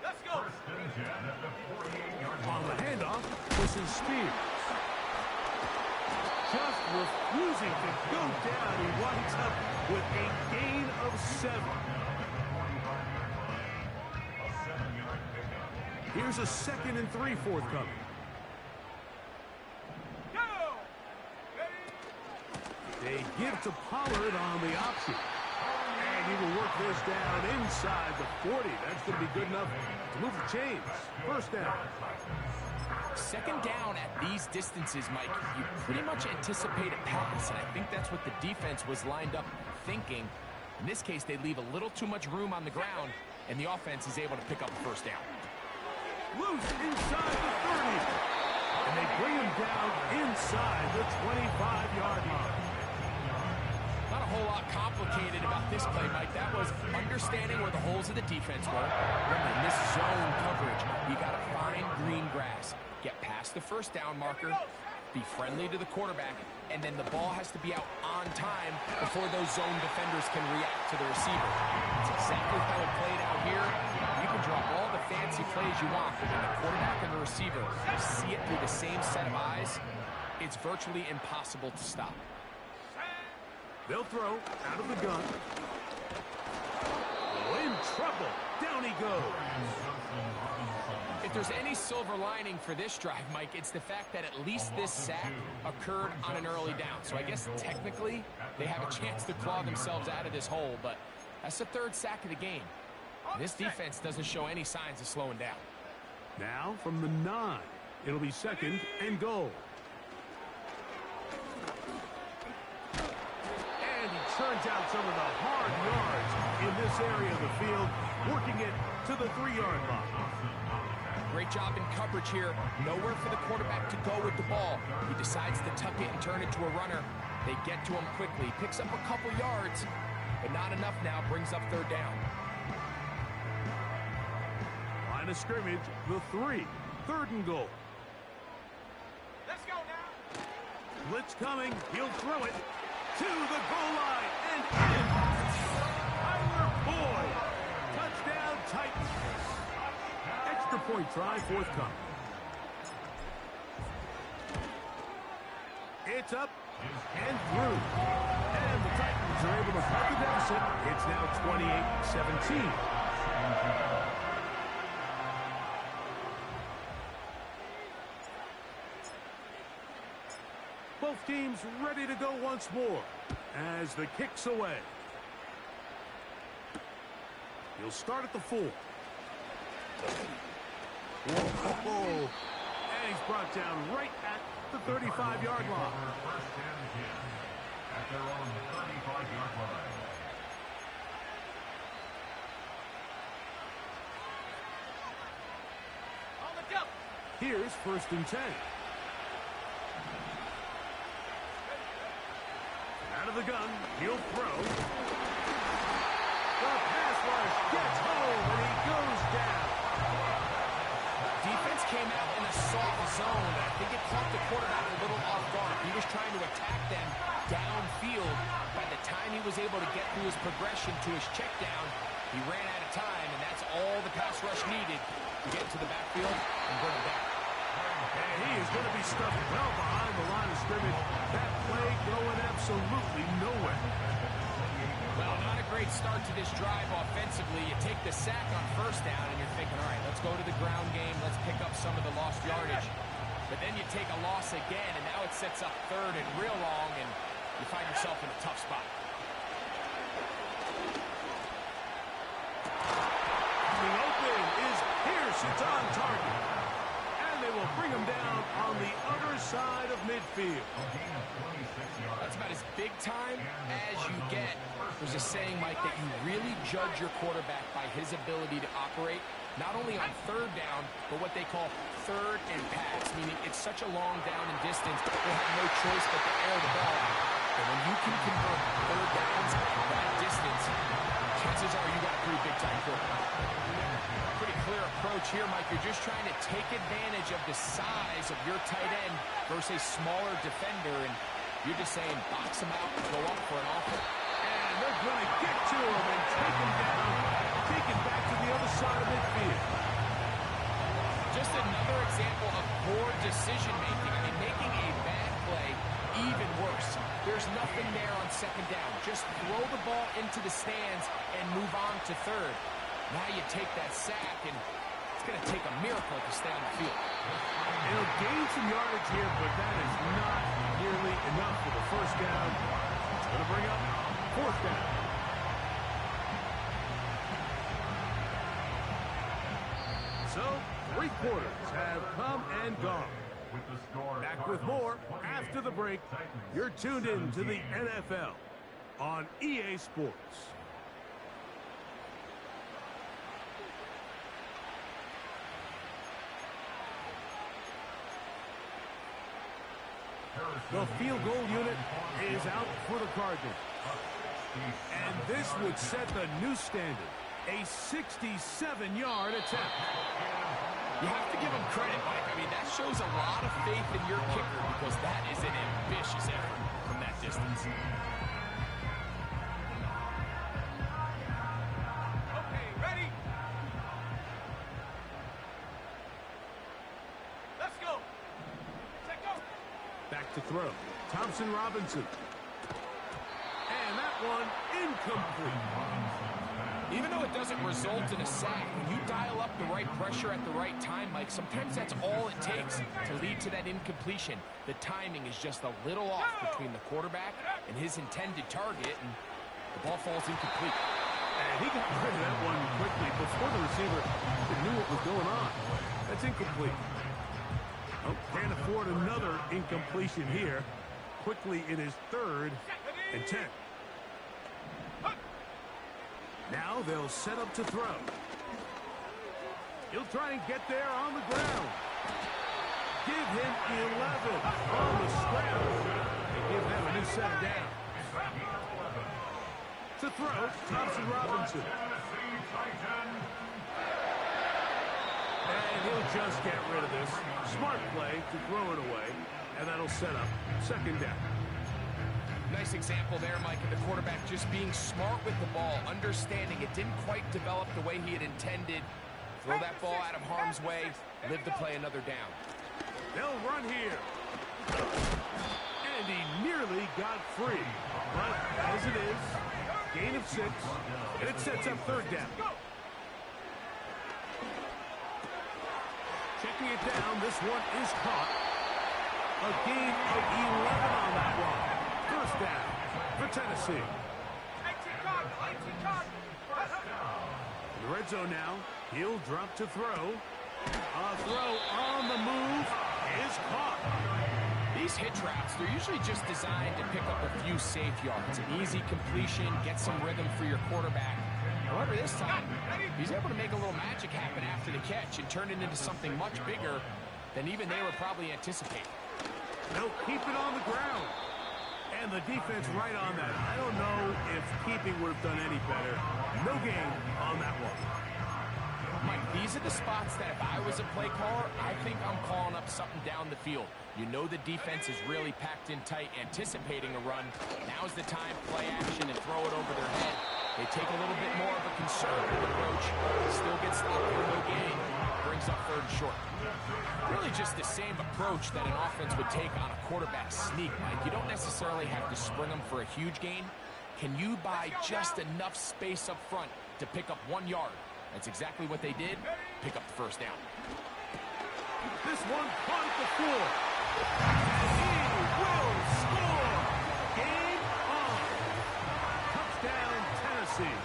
F: Let's go.
D: First and 10 at the 48-yard line.
J: On the handoff, this is Spears. Just refusing to go down. He winds up with a gain of 7. Here's a 2nd and 3 forthcoming. They give to Pollard on the option. And he will work this down inside the 40. That's going to be good enough to move the chains. First down.
K: Second down at these distances, Mike, you pretty much anticipate a pass, and I think that's what the defense was lined up thinking. In this case, they leave a little too much room on the ground, and the offense is able to pick up a first down.
J: Loose inside the 30. And they bring him down inside the 25-yard line.
K: Not a whole lot complicated about this play, Mike. That was understanding where the holes of the defense were. Remember, in this zone coverage, you got to find green grass. Get past the first down marker, be friendly to the quarterback, and then the ball has to be out on time before those zone defenders can react to the receiver. That's exactly how it played out here. You can draw all the fancy plays you want, but when the quarterback and the receiver see it through the same set of eyes, it's virtually impossible to stop.
J: They'll throw out of the gun. Oh, in trouble. Down he goes.
K: If there's any silver lining for this drive, Mike, it's the fact that at least this sack occurred on an early down. So I guess technically they have a chance to claw themselves out of this hole, but that's the third sack of the game. This defense doesn't show any signs of slowing down.
J: Now from the 9, it'll be 2nd and goal. And he turns out some of the hard yards in this area of the field, working it to the 3-yard line.
K: Great job in coverage here. Nowhere for the quarterback to go with the ball. He decides to tuck it and turn it to a runner. They get to him quickly. Picks up a couple yards, but not enough now. Brings up 3rd down.
J: Line of scrimmage, the 3. 3rd and goal.
F: Let's go now.
J: Blitz coming. He'll throw it to the goal line and in. Tyler Boyd. Touchdown Titans. Extra point try forthcoming. It's up and through. And the Titans are able to cut the deficit. It's now 28-17. Both teams ready to go once more as the kick's away. He'll start at the 4. Whoa. And he's brought down right at the 35-yard line.
D: First and 10 at their own 35-yard line.
F: On the jump.
J: Here's 1st and 10. Out of the gun, he'll throw. The pass rush gets home, and he goes down.
K: Defense came out in a soft zone, and I think it caught the quarterback a little off guard. He was trying to attack them downfield. By the time he was able to get through his progression to his check down, he ran out of time, and that's all the pass rush needed to get to the backfield and bring him down.
J: And he is going to be stuffed well behind the line of scrimmage. That play going absolutely nowhere.
K: Well, not a great start to this drive offensively. You take the sack on 1st down, and you're thinking, all right, let's go to the ground game. Let's pick up some of the lost yardage. But then you take a loss again, and now it sets up 3rd and real long, and you find yourself in a tough spot.
J: The open is Pierce. It's on target. And they will bring him down on the other side of midfield.
K: That's about as big time as you get. There's a saying, Mike, that you really judge your quarterback by his ability to operate, not only on 3rd down, but what they call 3rd and pass, meaning it's such a long down and distance, they have no choice but to air the ball. And when you can convert 3rd downs that distance, chances are you got a pretty big-time quarterback. Pretty clear approach here, Mike. You're just trying to take advantage of the size of your tight end versus a smaller defender, and you're just saying box him out, go up for an offer.
J: And they're going to get to him and take him down, take him back to the other side of midfield.
K: Just another example of poor decision-making. I mean, making a bad play even worse. There's nothing there on 2nd down. Just throw the ball into the stands and move on to 3rd. Now you take that sack, and it's going to take a miracle to stay on the field.
J: He'll gain some yardage here, but that is not nearly enough for the 1st down. It's going to bring up 4th down. So, 3 quarters have come and gone. Back with more after the break. You're tuned in to the NFL on EA Sports. The field goal unit is out for the Cardinals. And this would set the new standard, a 67-yard attempt.
K: You have to give him credit, Mike. I mean, that shows a lot of faith in your kicker because that is an ambitious effort from that distance.
F: Okay, ready? Let's go. Set go.
J: Back to throw. Thompson Robinson. And that one incomplete.
K: Even though it doesn't result in a sack, when you dial up the right pressure at the right time, Mike, sometimes that's all it takes to lead to that incompletion. The timing is just a little off between the quarterback and his intended target, and the ball falls incomplete.
J: And he got rid of that one quickly before the receiver knew what was going on. That's incomplete. Oh, can't afford another incompletion here. Quickly in his 3rd and 10. Now they'll set up to throw. He'll try and get there on the ground. Give him 11 on the scramble. And give them a new set down. To throw, Thompson Robinson. And he'll just get rid of this. Smart play to throw it away. And that'll set up 2nd down.
K: Nice example there, Mike, of the quarterback just being smart with the ball, understanding it didn't quite develop the way he had intended. Throw that ball out of harm's way, live to play another down.
J: They'll run here. And he nearly got free. But as it is, gain of 6, and it sets up 3rd down. Checking it down, this one is caught. A gain of 11 on that one. 1st down for Tennessee. In the red zone now, he'll drop to throw. A throw on the move is caught.
K: These hitch routes, they're usually just designed to pick up a few safe yards. An easy completion, get some rhythm for your quarterback. However, this time, he's able to make a little magic happen after the catch and turn it into something much bigger than even they were probably anticipating.
J: They'll keep it on the ground. And the defense right on that. I don't know if keeping would have done any better. No gain on that one.
K: Mike, these are the spots that if I was a play caller, I think I'm calling up something down the field. You know the defense is really packed in tight, anticipating a run. Now's the time, play action and throw it over their head. They take a little bit more of a conservative approach. Still get stopped for no gain. Brings up 3rd and short. Really just the same approach that an offense would take on a quarterback sneak, Mike. You don't necessarily have to spring them for a huge gain. Can you buy just enough space up front to pick up 1 yard? That's exactly what they did. Pick up the 1st down.
J: This one caught at the 4. He will score. Game on. Touchdown, Tennessee.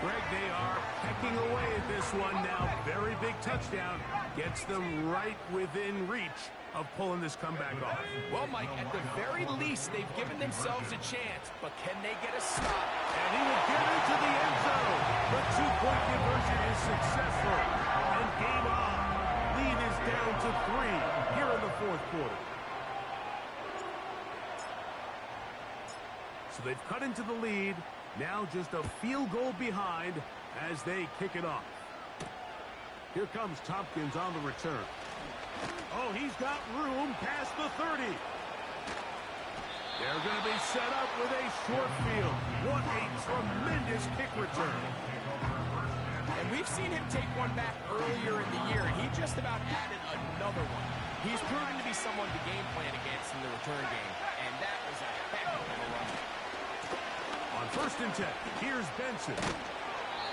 J: Greg, they are pecking away at this one now. Very big touchdown. Gets them right within reach of pulling this comeback off.
K: Well, Mike, at the very least, they've given themselves a chance, but can they get a stop?
J: And he will get into the end zone. The 2-point conversion is successful. And game on. Lead is down to 3 here in the 4th quarter. So they've cut into the lead. Now just a field goal behind as they kick it off. Here comes Tompkins on the return. Oh, he's got room past the 30. They're going to be set up with a short field. What a tremendous kick return.
K: And we've seen him take one back earlier in the year, and he just about added another one. He's proven to be someone to game plan against in the return game, and that was a heck of a run.
J: On 1st and 10, here's Benson.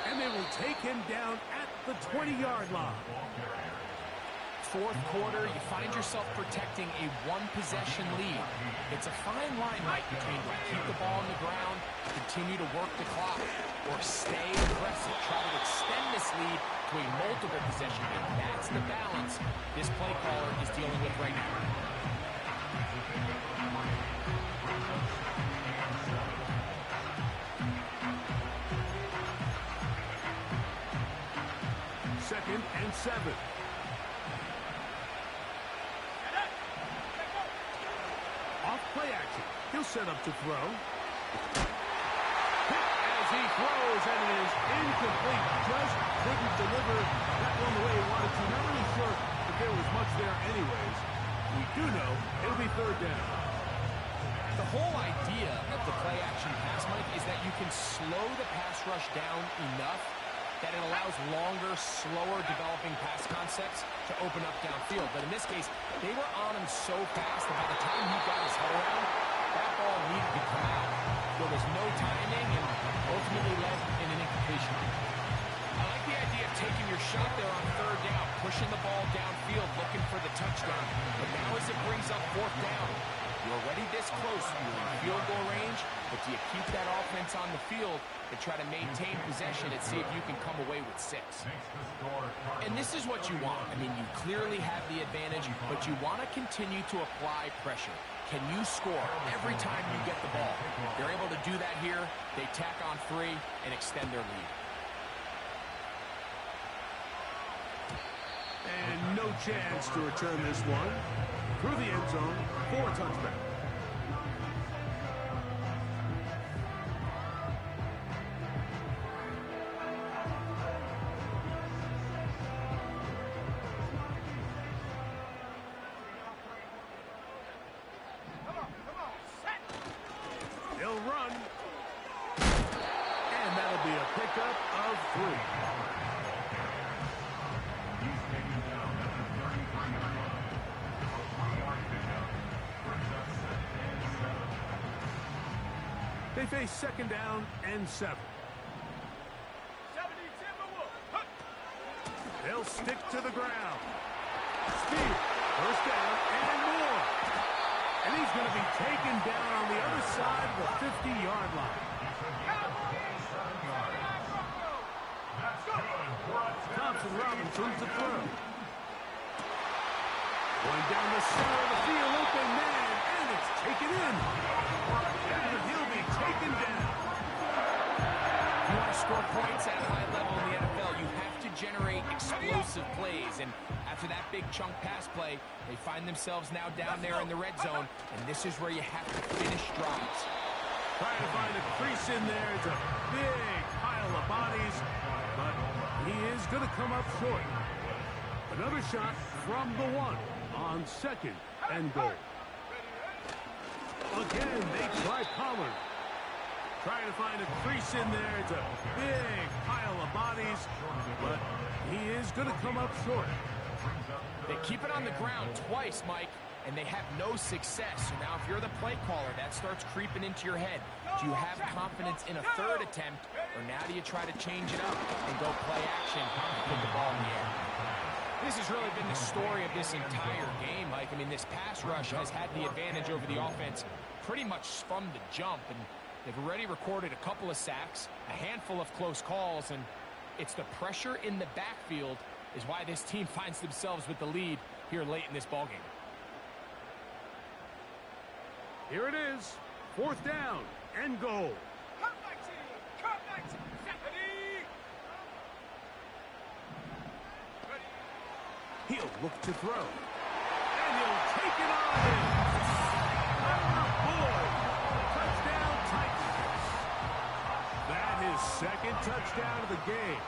J: And they will take him down at the 20-yard line.
K: 4th quarter, you find yourself protecting a 1-possession lead. It's a fine line, Mike, between keep the ball on the ground, continue to work the clock, or stay aggressive, try to extend this lead to a multiple possession game. That's the balance this play caller is dealing with right now.
J: Second and 7. Off play action. He'll set up to throw. Hit as as he throws, and it is incomplete. Just couldn't deliver that one the way he wanted to. Not really sure if there was much there anyways. We do know it'll be third down.
K: The whole idea of the play-action pass, Mike, is that you can slow the pass rush down enough that it allows longer, slower developing pass concepts to open up downfield. But in this case, they were on him so fast that by the time he got his head around, that ball needed to come out. There was no timing and ultimately led in an incompletion. I like the idea of taking your shot there on third down, pushing the ball downfield, looking for the touchdown. But now as it brings up fourth down, you're already this close. You're in field goal range, but do you keep that offense on the field and try to maintain possession and see if you can come away with 6? And this is what you want. I mean, you clearly have the advantage, but you want to continue to apply pressure. Can you score every time you get the ball? They're able to do that here. They tack on 3 and extend their lead.
J: And no chance to return this one. Through the end zone for a touchdown. They'll run. And that'll be a pickup of 3. They face second down and 7. They'll stick to the ground. Speed, first down, and more. And he's going to be taken down on the other side of the 50-yard line. Thompson Robinson to throw. Going down the center of the field, open man, and it's taken in. And he'll be taken down.
K: If you want to score points at a high level in the NFL, you have to generate explosive plays. And after that big chunk pass play, they find themselves now down there in the red zone, and this is where you have to finish drives.
J: Trying to find a crease in there. It's a big pile of bodies, but he is going to come up short. Another shot from the 1 on second and goal. Again, they try Pollard. Trying to find a crease in there. It's a big pile of bodies, but he is going to come up short.
K: They keep it on the ground twice, Mike, and they have no success. So now if you're the play caller, that starts creeping into your head. Do you have confidence in a third attempt, or now do you try to change it up and go play action and put the ball in the air? This has really been the story of this entire game, Mike. I mean, this pass rush has had the advantage over the offense pretty much from the jump, and they've already recorded a couple of sacks, a handful of close calls, and it's the pressure in the backfield is why this team finds themselves with the lead here late in this ballgame.
J: Here it is, fourth down and goal. He'll look to throw. And he'll take it on in. Oh, boy. Touchdown, Titans. That is second touchdown of the game.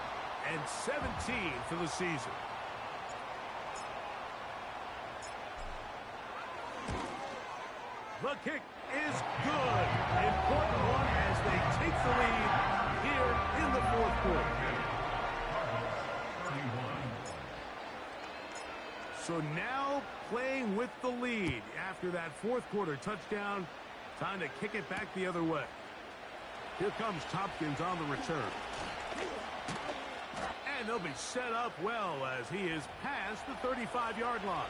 J: And 17 for the season. The kick is good. Important one as they take the lead here in the fourth quarter. So now playing with the lead after that fourth quarter touchdown. Time to kick it back the other way. Here comes Tompkins on the return. And they'll be set up well as he is past the 35-yard line.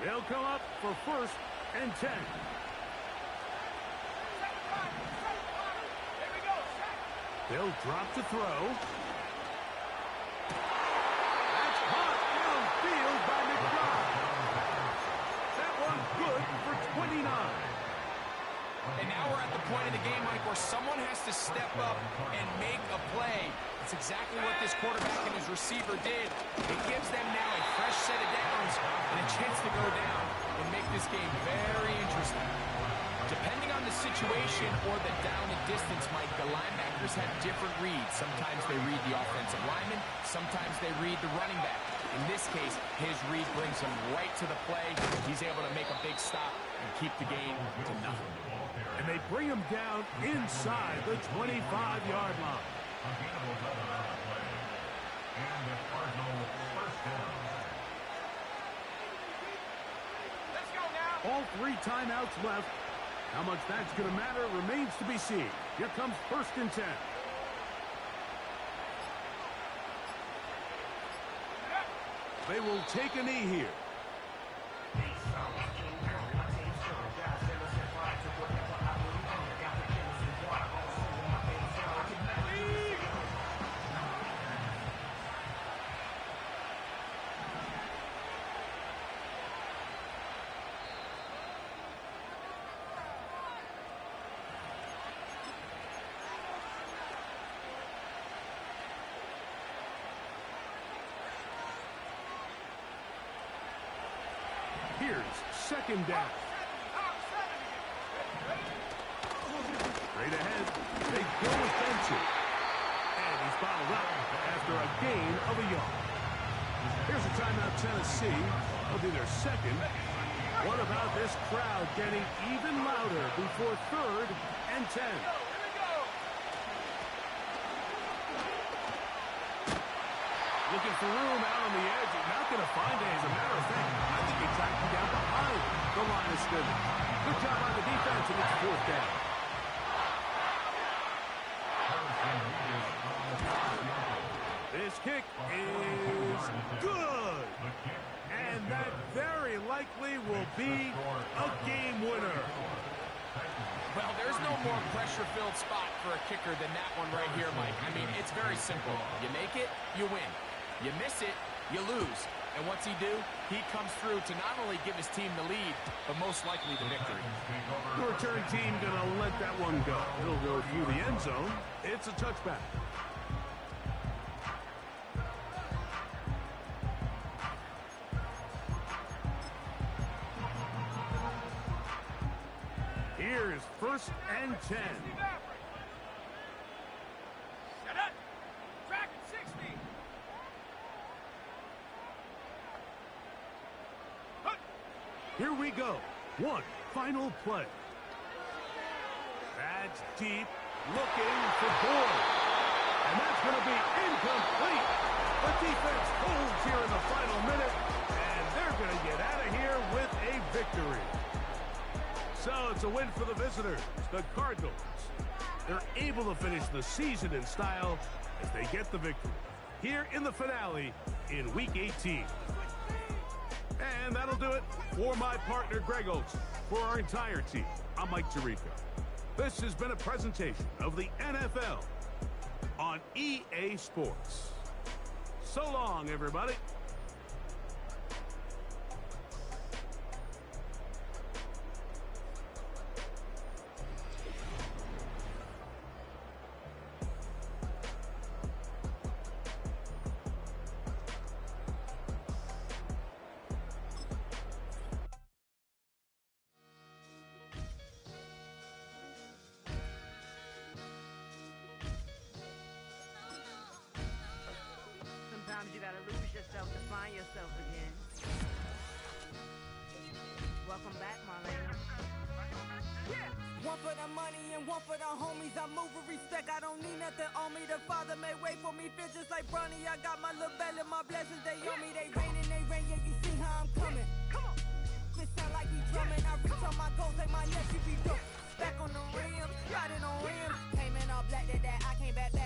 J: They'll come up for first and 10. They'll drop to throw. That's caught downfield by McBride. That one good for 29.
K: And now Now we're at the point in the game, Mike, where someone has to step up and make a play. It's exactly what this quarterback and his receiver did. It gives them now a fresh set of downs and a chance to go down and make this game very interesting. Depending on the situation or the down and distance, Mike, the linebackers have different reads. Sometimes they read the offensive lineman. Sometimes they read the running back. In this case, his read brings him right to the play. He's able to make a big stop and keep the game to nothing.
J: And they bring him down inside the 25-yard line.
F: Let's go now.
J: All 3 timeouts left. How much that's going to matter remains to be seen. Here comes 1st and 10. They will take a knee here. Here's 2nd down. Straight ahead. They go with Benson. And he's bottled up after a gain of a yard. Here's a timeout, Tennessee. Will be their 2nd. What about this crowd getting even louder before 3rd and 10? Looking for room out on the edge. Not going to find it. As a matter of fact, I think he tracked him down behind the line of scrimmage. Good job on the defense, and it's 4th down. This kick is good. And that very likely will be a game winner.
K: Well, there's no more pressure-filled spot for a kicker than that one right here, Mike. I mean, it's very simple. You make it, you win. You miss it, you lose. And what's he do? He comes through to not only give his team the lead, but most likely the victory.
J: The return team going to let that one go. It'll go through the end zone. It's a touchback. Here's 1st and 10.
F: Track at 60.
J: Here we go. One final play. That's deep. Looking for Boyd. And that's going to be incomplete. The defense holds here in the final minute. And they're going to get out of here with a victory. So it's a win for the visitors, the Cardinals. They're able to finish the season in style as they get the victory here in the finale in Week 18. And that'll do it for my partner, Greg Olson. For our entire team, I'm Mike Tirico. This has been a presentation of the NFL on EA Sports. So long, everybody.
L: Sometimes you gotta lose yourself to find yourself again. Welcome back, Marlena.
B: One for the money and one for the homies. I move with respect, I don't need nothing on me. The Father may wait for me, feel just like Bronny. I got my little belly, my blessings, they on me. They rain, yeah, you see how I'm coming. Come on. This sound like we drumming. I reach on my goals like my nephew be dope. Back on the rim, riding on rims. Came in all black to that, I came back to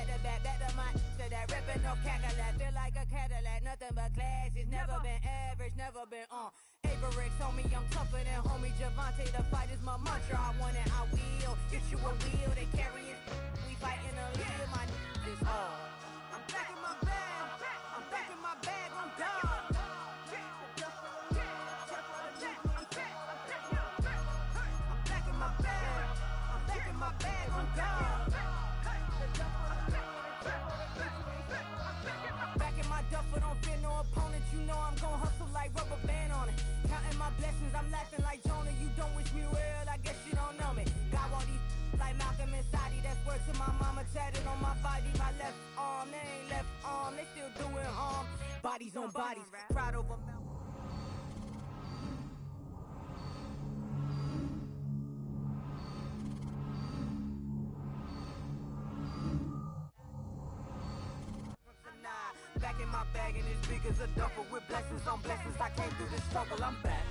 B: my to that ripping off Cadillac. Feel like a Cadillac, nothing but class. It's never been average, never been on. Averix on me, I'm tougher than homie Javante. The fight is my mantra, I want it, I will. Get you a wheel, they carry it. We fighting a little, my is all. I'm back in my bag, I'm back in my bag, I'm done. I'm back in my bag, I'm bodies on bodies. Pride over mouth. Back in my bag and as big as a duffel with blessings on blessings. I came through the struggle, I'm back.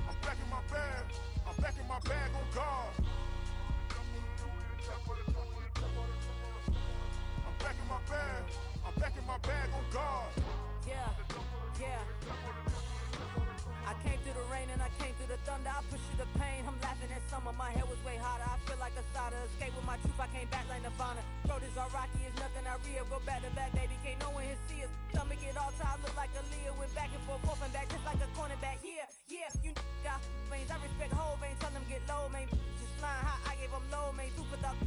M: I'm back in my bag. I'm back in my bag on guard. I'm back in my bag. I'm back in my bag on guard.
B: Yeah, yeah. I came through the rain and I came through the thunder. I pushed through the pain. I'm laughing at summer. My head was way hotter. I feel like a starter. Escape with my truth. I came back like Nirvana. Throat is all rocky. It's nothing I real. Go back to back, baby. Can't no one here see us. Stomach get all tired. Look like a Leah. Went back and forth and back just like a cornerback. Yeah, yeah. You got veins. I respect whole veins. Tell them get low, man. Just flying high. I gave them low, man. Super dog.